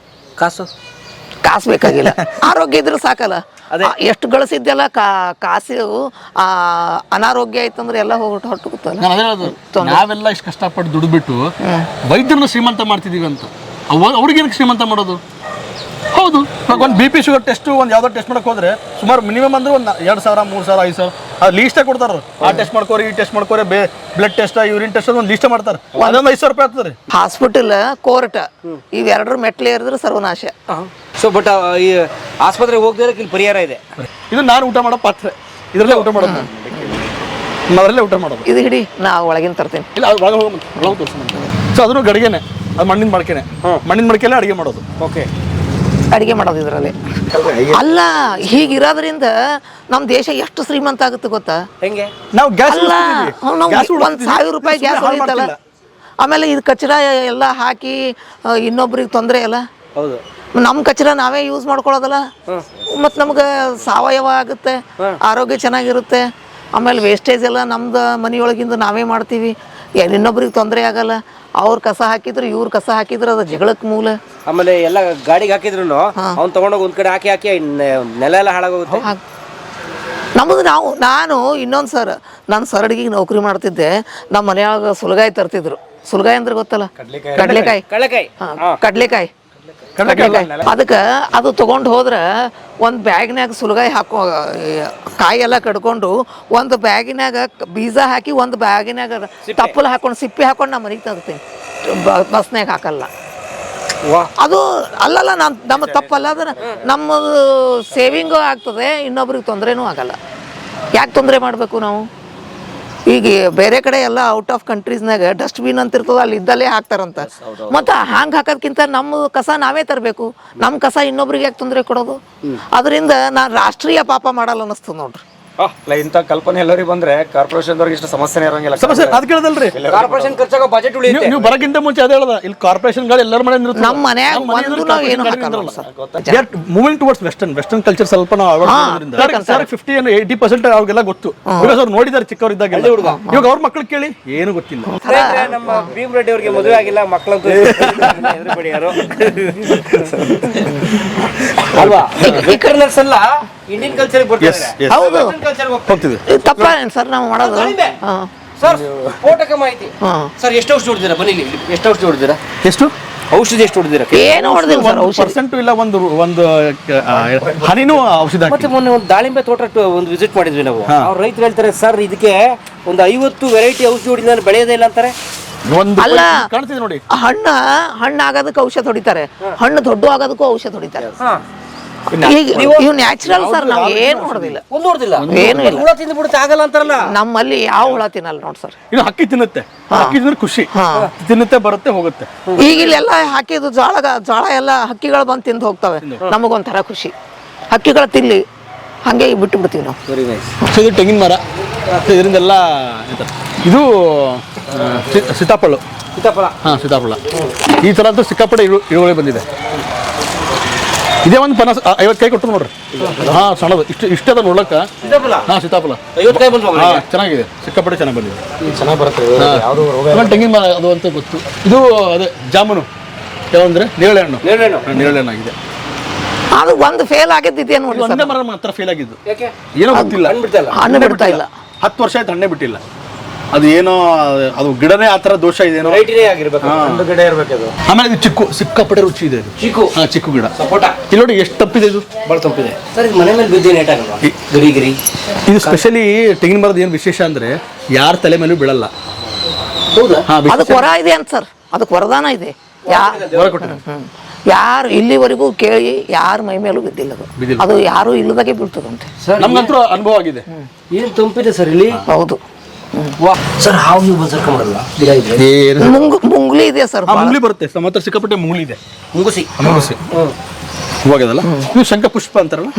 ಕಾಸು ಬೇಕಾಗಿಲ್ಲ, ಆರೋಗ್ಯ ಇದ್ರೆ ಸಾಕಲ್ಲ. ಎಷ್ಟು ಗಳಿಸಿದ್ದೆಲ್ಲ ಕಾಸು ಅನಾರೋಗ್ಯ ಆಯ್ತಂದ್ರೆ ಎಲ್ಲ ಹೊರಟುಗುತ್ತಲ್ಲ. ನಾವೆಲ್ಲ ಇಷ್ಟು ಕಷ್ಟಪಟ್ಟು ದುಡ್ಬಿಟ್ಟು ವೈದ್ಯರನ್ನ ಶ್ರೀಮಂತ ಮಾಡ್ತಿದೀವಿ ಅಂತ, ಅವ್ರಿಗೇನಕ್ಕೆ ಶ್ರೀಮಂತ ಮಾಡೋದು? ಹೌದು, ಒಂದು BP ಶುಗರ್ ಟೆಸ್ಟ್, ಒಂದು ಯಾವ್ದೋ ಟೆಸ್ಟ್ ಮಾಡಕ್ಕೆ ಹೋದ್ರೆ ಸುಮಾರು ಮಿನಿಮಮ್ ಅಂದ್ರೆ ಒಂದು 2,000, 3,000, 5,000 ಅದು ಲೀಸ್ಟೇ ಕೊಡ್ತಾರೆ. ಆ ಟೆಸ್ಟ್ ಮಾಡ್ಕೋರಿ, ಈ ಟೆಸ್ಟ್ ಮಾಡ್ಕೋರಿ, ಬ್ಲಡ್ ಟೆಸ್ಟ್, ಯೂರಿನ್ ಟೆಸ್ಟ್ ಒಂದು ಲೀಸ್ಟ್ ಮಾಡ್ತಾರೆ. ಅದೊಂದು 5,000 ರೂಪಾಯಿ ಆಗ್ತದೆ. ಹಾಸ್ಪಿಟಲ್, ಕೋರ್ಟ್ ಇವೆರಡರ ಮೆಟ್ಲೆ ಏರಿದ್ರೆ ಸರ್ವನಾಶ. ಸೊ ಬಟ್ ಈ ಆಸ್ಪತ್ರೆಗೆ ಹೋಗದೇ ಇಲ್ಲಿ ಪರಿಹಾರ ಇದೆ. ಇದು ನಾನು ಊಟ ಮಾಡೋ ಪಾತ್ರೆ, ಇದರಲ್ಲೇ ಊಟ ಮಾಡೋದು. ಅದರಲ್ಲೇ ಊಟ ಮಾಡೋದು. ಇದು ಹಿಡಿ, ನಾ ಒಳಗಿನ ತರ್ತೀನಿ. ಇಲ್ಲ ಅದು ಒಳಗೆ ತೋರಿಸ್ತೀನಿ. ಸೊ ಅದನ್ನು ಗಡಿಗೆನೆ, ಅದು ಮಣ್ಣಿನ ಮಡಕೆನೆ, ಮಣ್ಣಿನ ಮಡಕೆಲ್ಲ ಅಡುಗೆ ಮಾಡೋದು. ಓಕೆ, ಅಡಿಗೆ ಮಾಡೋದು ಇದರಲ್ಲಿ. ಅಲ್ಲ, ಹೀಗಿರೋದ್ರಿಂದ ನಮ್ಮ ದೇಶ ಎಷ್ಟು ಶ್ರೀಮಂತ ಆಗುತ್ತೆ ಗೊತ್ತಾ? ಹೆಂಗೆ? ನಾವು ಗ್ಯಾಸ್ ಅಲ್ಲ, ನಾವು 1,000 ರೂಪಾಯಿ ಗ್ಯಾಸ್ ಉಳಿತಲ್ಲ. ಆಮೇಲೆ ಇದು ಕಚರ ಎಲ್ಲ ಹಾಕಿ ಇನ್ನೊಬ್ರಿಗೆ ತೊಂದರೆ ಅಲ್ಲ. ಹೌದು, ನಮ್ಮ ಕಚರ ನಾವೇ ಯೂಸ್ ಮಾಡ್ಕೊಳ್ಳೋದಲ್ಲ. ಮತ್ತು ನಮ್ಗೆ ಸಾವಯವ ಆಗುತ್ತೆ, ಆರೋಗ್ಯ ಚೆನ್ನಾಗಿರುತ್ತೆ. ಆಮೇಲೆ ವೇಸ್ಟೇಜ್ ಎಲ್ಲ ನಮ್ದು ಮನೆಯೊಳಗಿಂದ ನಾವೇ ಮಾಡ್ತೀವಿ, ಇನ್ನೊಬ್ರಿಗೆ ತೊಂದರೆ ಆಗಲ್ಲ. ಅವ್ರು ಕಸ ಹಾಕಿದ್ರು ಇವ್ರು ಕಸ ಹಾಕಿದ್ರು ಅದು ಜಗಳಕ್ಕೆ ಮೂಲ. ಆಮೇಲೆ ಎಲ್ಲ ಗಾಡಿಗೆ ಹಾಕಿದ್ರು ಅವ್ನು ತಗೊಂಡೋಗಿ ಒಂದ್ ಕಡೆ ಹಾಕಿ ನೆಲ ಎಲ್ಲ ಹಾಳಾಗೋಗುತ್ತೆ. ನಮ್ಮದು ನಾನು ಇನ್ನೊಂದು ಸರ್, ನಾನು ಸರಡಿಗೆ ನೌಕರಿ ಮಾಡ್ತಿದ್ದೆ. ನಮ್ಮ ಮನೆಯೊಳಗೆ ಸುಲಗಾಯಿ ತರ್ತಿದ್ರು. ಸುಲಗಾಯಿ ಅಂದ್ರೆ ಗೊತ್ತಲ್ಲ, ಕಡಲೆಕಾಯಿ. ಕಡಲೆಕಾಯಿ ಅದಕ್ಕೆ ಅದು ತೊಗೊಂಡು ಹೋದ್ರೆ ಒಂದು ಬ್ಯಾಗ್ನಾಗ ಸುಲಗಾಯಿ ಕಾಯಿ ಎಲ್ಲ ಕಡ್ಕೊಂಡು ಒಂದು ಬ್ಯಾಗಿನಾಗ ಬೀಜ ಹಾಕಿ ಒಂದು ಬ್ಯಾಗಿನಾಗ ತಪ್ಪಲು ಹಾಕೊಂಡು ಸಿಪ್ಪಿ ಹಾಕೊಂಡು ನಾ ಮನೆಗೆ ತರ್ತೀನಿ. ಬಸ್ನಾಗ ಹಾಕಲ್ಲ. ಅದು ಅಲ್ಲಲ್ಲ, ನಮ್ಮ ತಪ್ಪಲ್ಲ, ಅದು ನಮ್ಮದು ಸೇವಿಂಗು ಆಗ್ತದೆ, ಇನ್ನೊಬ್ರಿಗೆ ತೊಂದರೆನೂ ಆಗಲ್ಲ. ಯಾಕೆ ತೊಂದರೆ ಮಾಡಬೇಕು ನಾವು? ಈಗ ಬೇರೆ ಕಡೆ ಎಲ್ಲ ಔಟ್ ಆಫ್ ಕಂಟ್ರೀಸ್ನಾಗ ಡಸ್ಟ್ಬಿನ್ ಅಂತ ಇರ್ತದ, ಅಲ್ಲಿ ಇದ್ದಲ್ಲೇ ಹಾಕ್ತಾರಂತ. ಮತ್ತು ಹಂಗೆ ಹಾಕೋದ್ಕಿಂತ ನಮ್ಮ ಕಸ ನಾವೇ ತರಬೇಕು. ನಮ್ಮ ಕಸ ಇನ್ನೊಬ್ರಿಗೆ ಯಾಕೆ ತೊಂದರೆ ಕೊಡೋದು? ಅದರಿಂದ ನಾನು ರಾಷ್ಟ್ರೀಯ ಪಾಪ ಮಾಡಲ್ಲ ಅನ್ನಿಸ್ತದೆ ನೋಡ್ರಿ. ಇಂಥ ಕಲ್ಪನೆ ಎಲ್ಲರಿಗೆ ಬಂದ್ರೆ ಕಾರ್ಪೊರೇಷನ್ ಇಷ್ಟು ಸಮಸ್ಯೆನೇ ಇರಂಗಿಲ್ಲ. ಸಮಸ್ಯೆ ಅದು ಕೇಳದಲ್ರಿ. ಕಾರ್ಪೊರೇಷನ್ ಖರ್ಚಾಗೋ ಬಜೆಟ್ ಉಳಿಯುತ್ತೆ. ನೀವು ಬರಕ್ಕಿಂತ ಮುಂಚೆ ಅದೇ ಹೇಳದ, ಇಲ್ಲಿ ಕಾರ್ಪೊರೇಷನ್ಗಳು ಎಲ್ಲರ ಮನೆ ನಮ್ಮ ಮನ್ಯಾಗ ಏನು ಹಾಕಲ್ಲ sir. Moving towards western culture ಸ್ವಲ್ಪ ನಾವು 50-80% ಅವ್ರಿಗೆಲ್ಲ ಗೊತ್ತು. ಬಿಕಾಸ್ ಅವ್ರು ನೋಡಿದಾರೆ ಚಿಕ್ಕವರಿದ್ದಾಗ. ಇವಾಗ ಅವ್ರ ಮಕ್ಳು ಕೇಳಿ ಏನು ಗೊತ್ತಿಲ್ಲ. ನಮ್ಮ ಭೀಮ್ ರೆಡ್ಡಿ ಅವ್ರಿಗೆ ಮದುವೆ ಆಗಿಲ್ಲ, ಮಕ್ಕಳಂತೂ ಯಾರು ಅಲ್ವಾ? ಇಂಟರ್ನಲ್ಸ್ ಎಲ್ಲ ಇಂಡಿಯನ್ ಕಲ್ಚರ್ ಹೌದು, ಹೋಗ್ತಿದ್ವಿ. ತಪ್ಪೇನು ಸರ್ ನಾವು ಮಾಡೋದು? ಸರ್, ಸ್ಫೋಟಕ ಮಾಹಿತಿ ಸರ್. ಎಷ್ಟು ಔಷಧಿ ಹೊಡೆದಿರಾ? ಬನ್ನಿ, ಎಷ್ಟು ಔಷಧಿ ಹೊಡೆದಿರಾ? ಎಷ್ಟು ಔಷಧಿ ಎಷ್ಟು ಹೊಡೆದಿರಾ? ಏನು ಹೊಡೆದಿಲ್ಲ ಸರ್. ಪರ್ಸೆಂಟ್ ಇಲ್ಲ, ಒಂದು ಹನಿನೂ ಔಷಧ. ಮತ್ತೆ ಮೊನ್ನೆ ಒಂದು ದಾಳಿಂಬೆ ತೋಟ ಒಂದು ವಿಸಿಟ್ ಮಾಡಿದ್ವಿ ನಾವು. ಅವ್ರು ರೈತರು ಹೇಳ್ತಾರೆ, ಸರ್ ಇದಕ್ಕೆ ಒಂದು 50 ವೆರೈಟಿ ಔಷಧಿ ಹೊಡಿದ ನಾನು ಬೆಳೆಯೋದೇ ಇಲ್ಲ ಅಂತಾರೆ. ಅಲ್ಲ, ಕಾಣ್ತಿದೆ ನೋಡಿ, ಹಣ್ಣು ಆಗೋದಕ್ಕೆ ಔಷಧ ಹೊಡಿತಾರೆ, ಹಣ್ಣು ದೊಡ್ಡ ಆಗೋದಕ್ಕೂ ಔಷಧ ಹೊಡಿತಾರೆ. ಇವು ನ್ಯಾಚುರಲ್ ಸರ್, ನಾವು ಏನು ಹೊಡೆದಿಲ್ಲ, ಏನು ಇಲ್ಲ. ಹುಳ ತಿಂದು ಬಿಡುತ್ತೆ, ಆಗಲ್ಲ ಅಂತಾರಲ್ಲ. ನಮ್ಮಲ್ಲಿ ಯಾವ ಹುಳ ತಿನ್ನಲ್ಲ ನೋಡಿ ಸರ್. ಇನ್ನು ಹಕ್ಕಿ ತಿನ್ನುತ್ತೆ, ಹಕ್ಕಿ ತಿಂದ್ರೆ ಖುಷಿ, ತಿನ್ನುತ್ತೆ, ಬರುತ್ತೆ, ಹೋಗುತ್ತೆ. ಈಗ ಇಲ್ಲೆಲ್ಲ ಹಾಕಿದ್ದು ಜೋಳ ಎಲ್ಲ ಹಕ್ಕಿಗಳು ಬಂದು ತಿಂದು ಹೋಗ್ತವೆ. ನಮಗೊಂಥರ ಖುಷಿ, ಹಕ್ಕಿಗಳು ತಿನ್ಲಿ, ಹಂಗೆ ಬಿಟ್ಟು ಬಿಡ್ತೀವಿ ನಾವು. ಇದು ತೆಂಗಿನ ಮರ, ಇದರಿಂದೆಲ್ಲ ಇದು ಸೀತಾಫಲ. ಸೀತಾಫಲ ಈ ಥರ ಅಂತೂ ಸಿಕ್ಕಾಪಟ್ಟೆ ಇಳುವರಿ ಬಂದಿದೆ. ಇದೇ ಒಂದು 50 ಕಾಯಿ ಕೊಟ್ಟು ನೋಡ್ರಿ. ಸಣ್ಣದು ಇಷ್ಟೇ ಅದ ನೋಡ್ಲಕ್ಕ. ಸೀತಾಫಲ 50 ಕಾಯಿ ಬಂತು. ಚೆನ್ನಾಗಿದೆ, ಸಿಕ್ಕಾಪಟ್ಟೆ ಚೆನ್ನಾಗಿ ಬಂದಿದೆ. ಚೆನ್ನಾಗಿ ಬರುತ್ತೆ. ತೆಂಗಿನ ಮರ ಅದು ಅಂತ ಗೊತ್ತು. ಇದು ಅದೇ ಜಾಮೂನು ಯಾವಂದ್ರೆ ನೇರಳೆ ಹಣ್ಣು ಆಗಿದೆ. ಅದು ಒಂದು ಫೇಲ್ ಆಗಿದ್ದೇನು ನೋಡಿ. ಒಂದೇ ಮರ ಮಾತ್ರ ಫೇಲ್ ಆಗಿದ್ದು, ಏನೋ ಗೊತ್ತಿಲ್ಲ. ಹಣ್ಣು ಬಿಡ್ತಾ ಇಲ್ಲ. 10 ವರ್ಷ ಆಯ್ತು ಹಣ್ಣೆ ಬಿಟ್ಟಿಲ್ಲ. ಅದು ಏನೋ ಅದು ಗಿಡನೇ ಆ ಥರ ದೋಷ ಇದೇನೋ. ಗಿಡ ಇರ್ಬೇಕು. ಆಮೇಲೆ ಇದು ಚಿಕ್ಕು, ಸಿಕ್ಕಾಪಟ್ಟೆ ರುಚಿ ಇದೆ. ಚಿಕ್ಕು ಗಿಡ. ಇಲ್ಲಿ ನೋಡಿ ಎಷ್ಟು ತಪ್ಪಿದೆ, ಇದು ಭಾಳ ತಪ್ಪಿದೆ ಸರ್. ಮನೆ ಮೇಲೆ ಬಿದ್ದು ಗಿರಿ. ಇದು ಸ್ಪೆಷಲಿ ತೆಂಗಿನ ಮರದ ಏನು ವಿಶೇಷ ಅಂದ್ರೆ ಯಾರ ತಲೆ ಮೇಲೂ ಬೀಳಲ್ಲ. ಅದಕ್ಕೆ ವರ ಇದೆ ಅಂತ ಸರ್, ಅದಕ್ಕೆ ವರದಾನ ಇದೆ. ಯಾರು ಇಲ್ಲಿವರೆಗೂ ಕೇಳಿ ಯಾರ ಮೈ ಮೇಲೂ ಬಿದ್ದಿಲ್ಲ ಅದು ಯಾರು ಇಲ್ಲದಾಗೆ ಬೀಳ್ತದಂತೆ. ನಮ್ಗಂತೂ ಅನುಭವ ಆಗಿದೆ. ಏನು ತಂಪಿದೆ ಸರ್ ಇಲ್ಲಿ. ಹೌದು ಸರ್. ಹಾವು ನೀವು ಬಂದಿಲ್ಲ, ಮುಂಗ್ಲಿ ಇದೆ ಸರ್, ಮುಂಗ್ಲಿ ಬರುತ್ತೆ. ಮಾತ್ರ ಸಿಕ್ಕಾಪಟ್ಟೆ ಮುಂಗ್ಲಿ ಇದೆ. ಮುಂಗುಸಿ ಹೂವಾಗದಲ್ಲ, ಇದು ಶಂಖಪುಷ್ಪ ಅಂತಾರಲ್ಲ,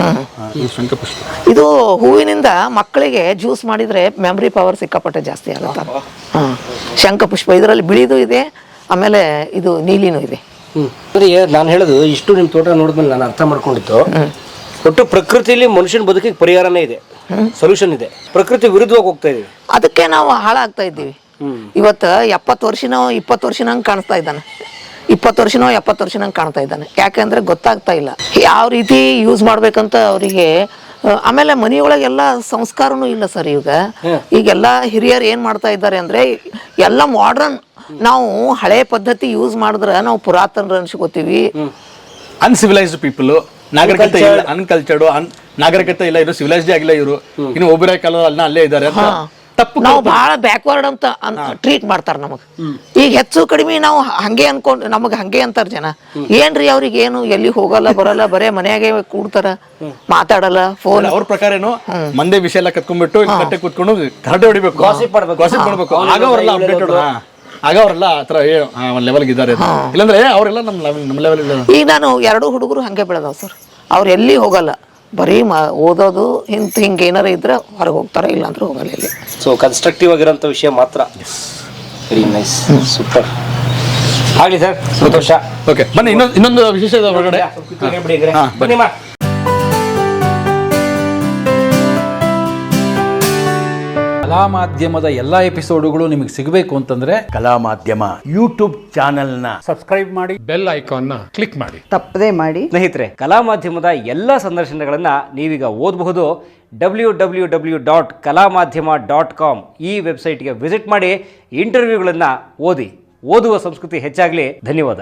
ಇದು ಶಂಖಪುಷ್ಪ. ಇದು ಹೂವಿನಿಂದ ಮಕ್ಕಳಿಗೆ ಜ್ಯೂಸ್ ಮಾಡಿದ್ರೆ ಮೆಮರಿ ಪವರ್ ಸಿಕ್ಕಾಪಟ್ಟೆ ಜಾಸ್ತಿ ಆಗುತ್ತೆ. ಶಂಖಪುಷ್ಪ ಇದರಲ್ಲಿ ಬಿಳಿದು ಇದೆ, ಆಮೇಲೆ ಇದು ನೀಲಿನೂ ಇದೆ. ನಾನು ಹೇಳೋದು ಇಷ್ಟು ನಿಮ್ಮ ತೋಟ ನೋಡಿದ್ಮೇಲೆ ನಾನು ಅರ್ಥ ಮಾಡ್ಕೊಂಡಿದ್ದು, ಒಟ್ಟು ಪ್ರಕೃತಿಯಲ್ಲಿ ಮನುಷ್ಯನ ಬದುಕಿಗೆ ಪರಿಹಾರನೇ ಇದೆ, ಸೊಲ್ಯೂಷನ್ ಇದೆ. ಪ್ರಕೃತಿ ವಿರುದ್ಧವಾಗಿ ಹೋಗ್ತಾ ಇದೀವಿ, ಅದಕ್ಕೆ ನಾವು ಹಾಳಾಗ್ತಾ ಇದ್ದೀವಿ. ಇವತ್ತು 70 ವರ್ಷನೋ 20 ವರ್ಷನಂಗೆ ಕಾಣಿಸ್ತಾ ಇದ್ದಾನೆ, 20 ವರ್ಷನೋ 70 ವರ್ಷನಂಗೆ ಕಾಣ್ತಾ ಇದ್ದಾನೆ. ಯಾಕಂದ್ರೆ ಗೊತ್ತಾಗ್ತಾ ಇಲ್ಲ ಯಾವ ರೀತಿ ಯೂಸ್ ಮಾಡ್ಬೇಕಂತ ಅವರಿಗೆ. ಆಮೇಲೆ ಮನೆಯೊಳಗೆಲ್ಲ ಸಂಸ್ಕಾರನೂ ಇಲ್ಲ ಸರ್. ಈಗೆಲ್ಲ ಹಿರಿಯರು ಏನ್ ಮಾಡ್ತಾ ಇದ್ದಾರೆ ಅಂದ್ರೆ ಎಲ್ಲ ಮಾಡ್ರನ್. ನಾವು ಹಳೆ ಪದ್ಧತಿ ಯೂಸ್ ಮಾಡಿದ್ರೆ ನಾವು ಪುರಾತನರು ಅನ್ಸ್ಕೋತೀವಿ. ಅನ್ಸಿವಿಲೈಸ್ಡ್ ಪೀಪಲ್, ನಾಗರಿಕತೆ ಇಲ್ಲ, ಅನ್ಕಲ್ಚರ್ಡ್, ನಾಗರಿಕತೆ ಇಲ್ಲ, ಇವರು ಸಿವಿಲೈಸ್ಡ್ ಆಗಿಲ್ಲ, ಇವರು ಇನ್ನು ಒಬ್ಬರೇ ಕಾಲ ಅಲ್ಲೇ ಇದ್ದಾರೆ ಅಂತ ತಪ್ಪು ನಾವು ಬಹಳ ಬ್ಯಾಕ್ವರ್ಡ್ ಅಂತ ಟ್ರೀಟ್ ಮಾಡ್ತಾರ ನಮಗ್. ಈಗ ಹೆಚ್ಚು ಕಡಿಮೆ ನಾವು ಹಂಗೆ ಅನ್ಕೊಂಡ್ ನಮಗ್ ಹಂಗೆ ಅಂತಾರ ಜನ. ಏನ್ರಿ ಅವ್ರಿಗೆ ಏನು ಎಲ್ಲಿ ಹೋಗಲ್ಲ ಬರಲ್ಲ, ಬರೇ ಮನ್ಯಾಗೆ ಕೂಡ್ತಾರ, ಮಾತಾಡಲ್ಲ, ಫೋನ್. ಅವ್ರ ಪ್ರಕಾರ ಏನು ಮಂದೆ ವಿಷಯ ಎಲ್ಲ ಕತ್ಕೊಂಡ್ಬಿಟ್ಟು ಕಟ್ಟೆ ಕೂತ್ಕೊಂಡು ಕರಟೆ ಹೊಡಿಬೇಕು, Gossip ಮಾಡ್ಬೇಕು. ಆಗ ಅವರೆಲ್ಲ ಅಪ್ಡೇಟೆಡ್, ಆಗ ಅವರೆಲ್ಲ ಆತರ ಒಂದ್ ಲೆವೆಲ್ಗೆ ಇದ್ದಾರೆ. ಇಲ್ಲಾಂದ್ರೆ ಅವರೆಲ್ಲ ನಮ್ಮ ಲೆವೆಲ್ ಇಲ್ಲ. ಈಗ ನಾನು 2 ಹುಡುಗರು ಹಂಗೆ ಬೆಳೆದವ್ ಸರ್. ಅವ್ರು ಎಲ್ಲಿ ಹೋಗಲ್ಲ, ಬರೀ ಓದೋದು ಹಿಂಗೆ ಏನಾರ ಇದ್ರೆ ಹೊರಗೆ ಹೋಗ್ತಾರೆ, ಇಲ್ಲಾಂದ್ರೆ ಹೋಗಲ್ಲ ಇಲ್ಲಿ. ಸೊ ಕನ್ಸ್ಟ್ರಕ್ಟಿವ್ ಆಗಿರೋಂಥ ವಿಷಯ ಮಾತ್ರ. Very nice, super. ಆಗಲಿ ಸರ್, ಸಂತೋಷ. ಓಕೆ, ಬನ್ನಿ ಇನ್ನೊಂದು ವಿಶೇಷ ಇದೆ ಹೊರಗಡೆ. ಬನ್ನಿ. ಕಲಾ ಮಾಧ್ಯಮದ ಎಲ್ಲ ಎಪಿಸೋಡುಗಳು ನಿಮಗೆ ಸಿಗಬೇಕು ಅಂತಂದ್ರೆ ಕಲಾ ಮಾಧ್ಯಮ ಯೂಟ್ಯೂಬ್ ಚಾನೆಲ್ನ ಸಬ್ಸ್ಕ್ರೈಬ್ ಮಾಡಿ, ಬೆಲ್ ಐಕಾನ್ನ ಕ್ಲಿಕ್ ಮಾಡಿ, ತಪ್ಪದೇ ಮಾಡಿ. ಸ್ನೇಹಿತರೆ, ಕಲಾ ಮಾಧ್ಯಮದ ಎಲ್ಲ ಸಂದರ್ಶನಗಳನ್ನು ನೀವೀಗ ಓದಬಹುದು. www.kalamadhyama.com ಈ ವೆಬ್ಸೈಟ್ಗೆ ವಿಸಿಟ್ ಮಾಡಿ ಇಂಟರ್ವ್ಯೂಗಳನ್ನು ಓದಿ. ಓದುವ ಸಂಸ್ಕೃತಿ ಹೆಚ್ಚಾಗಲಿ. ಧನ್ಯವಾದ.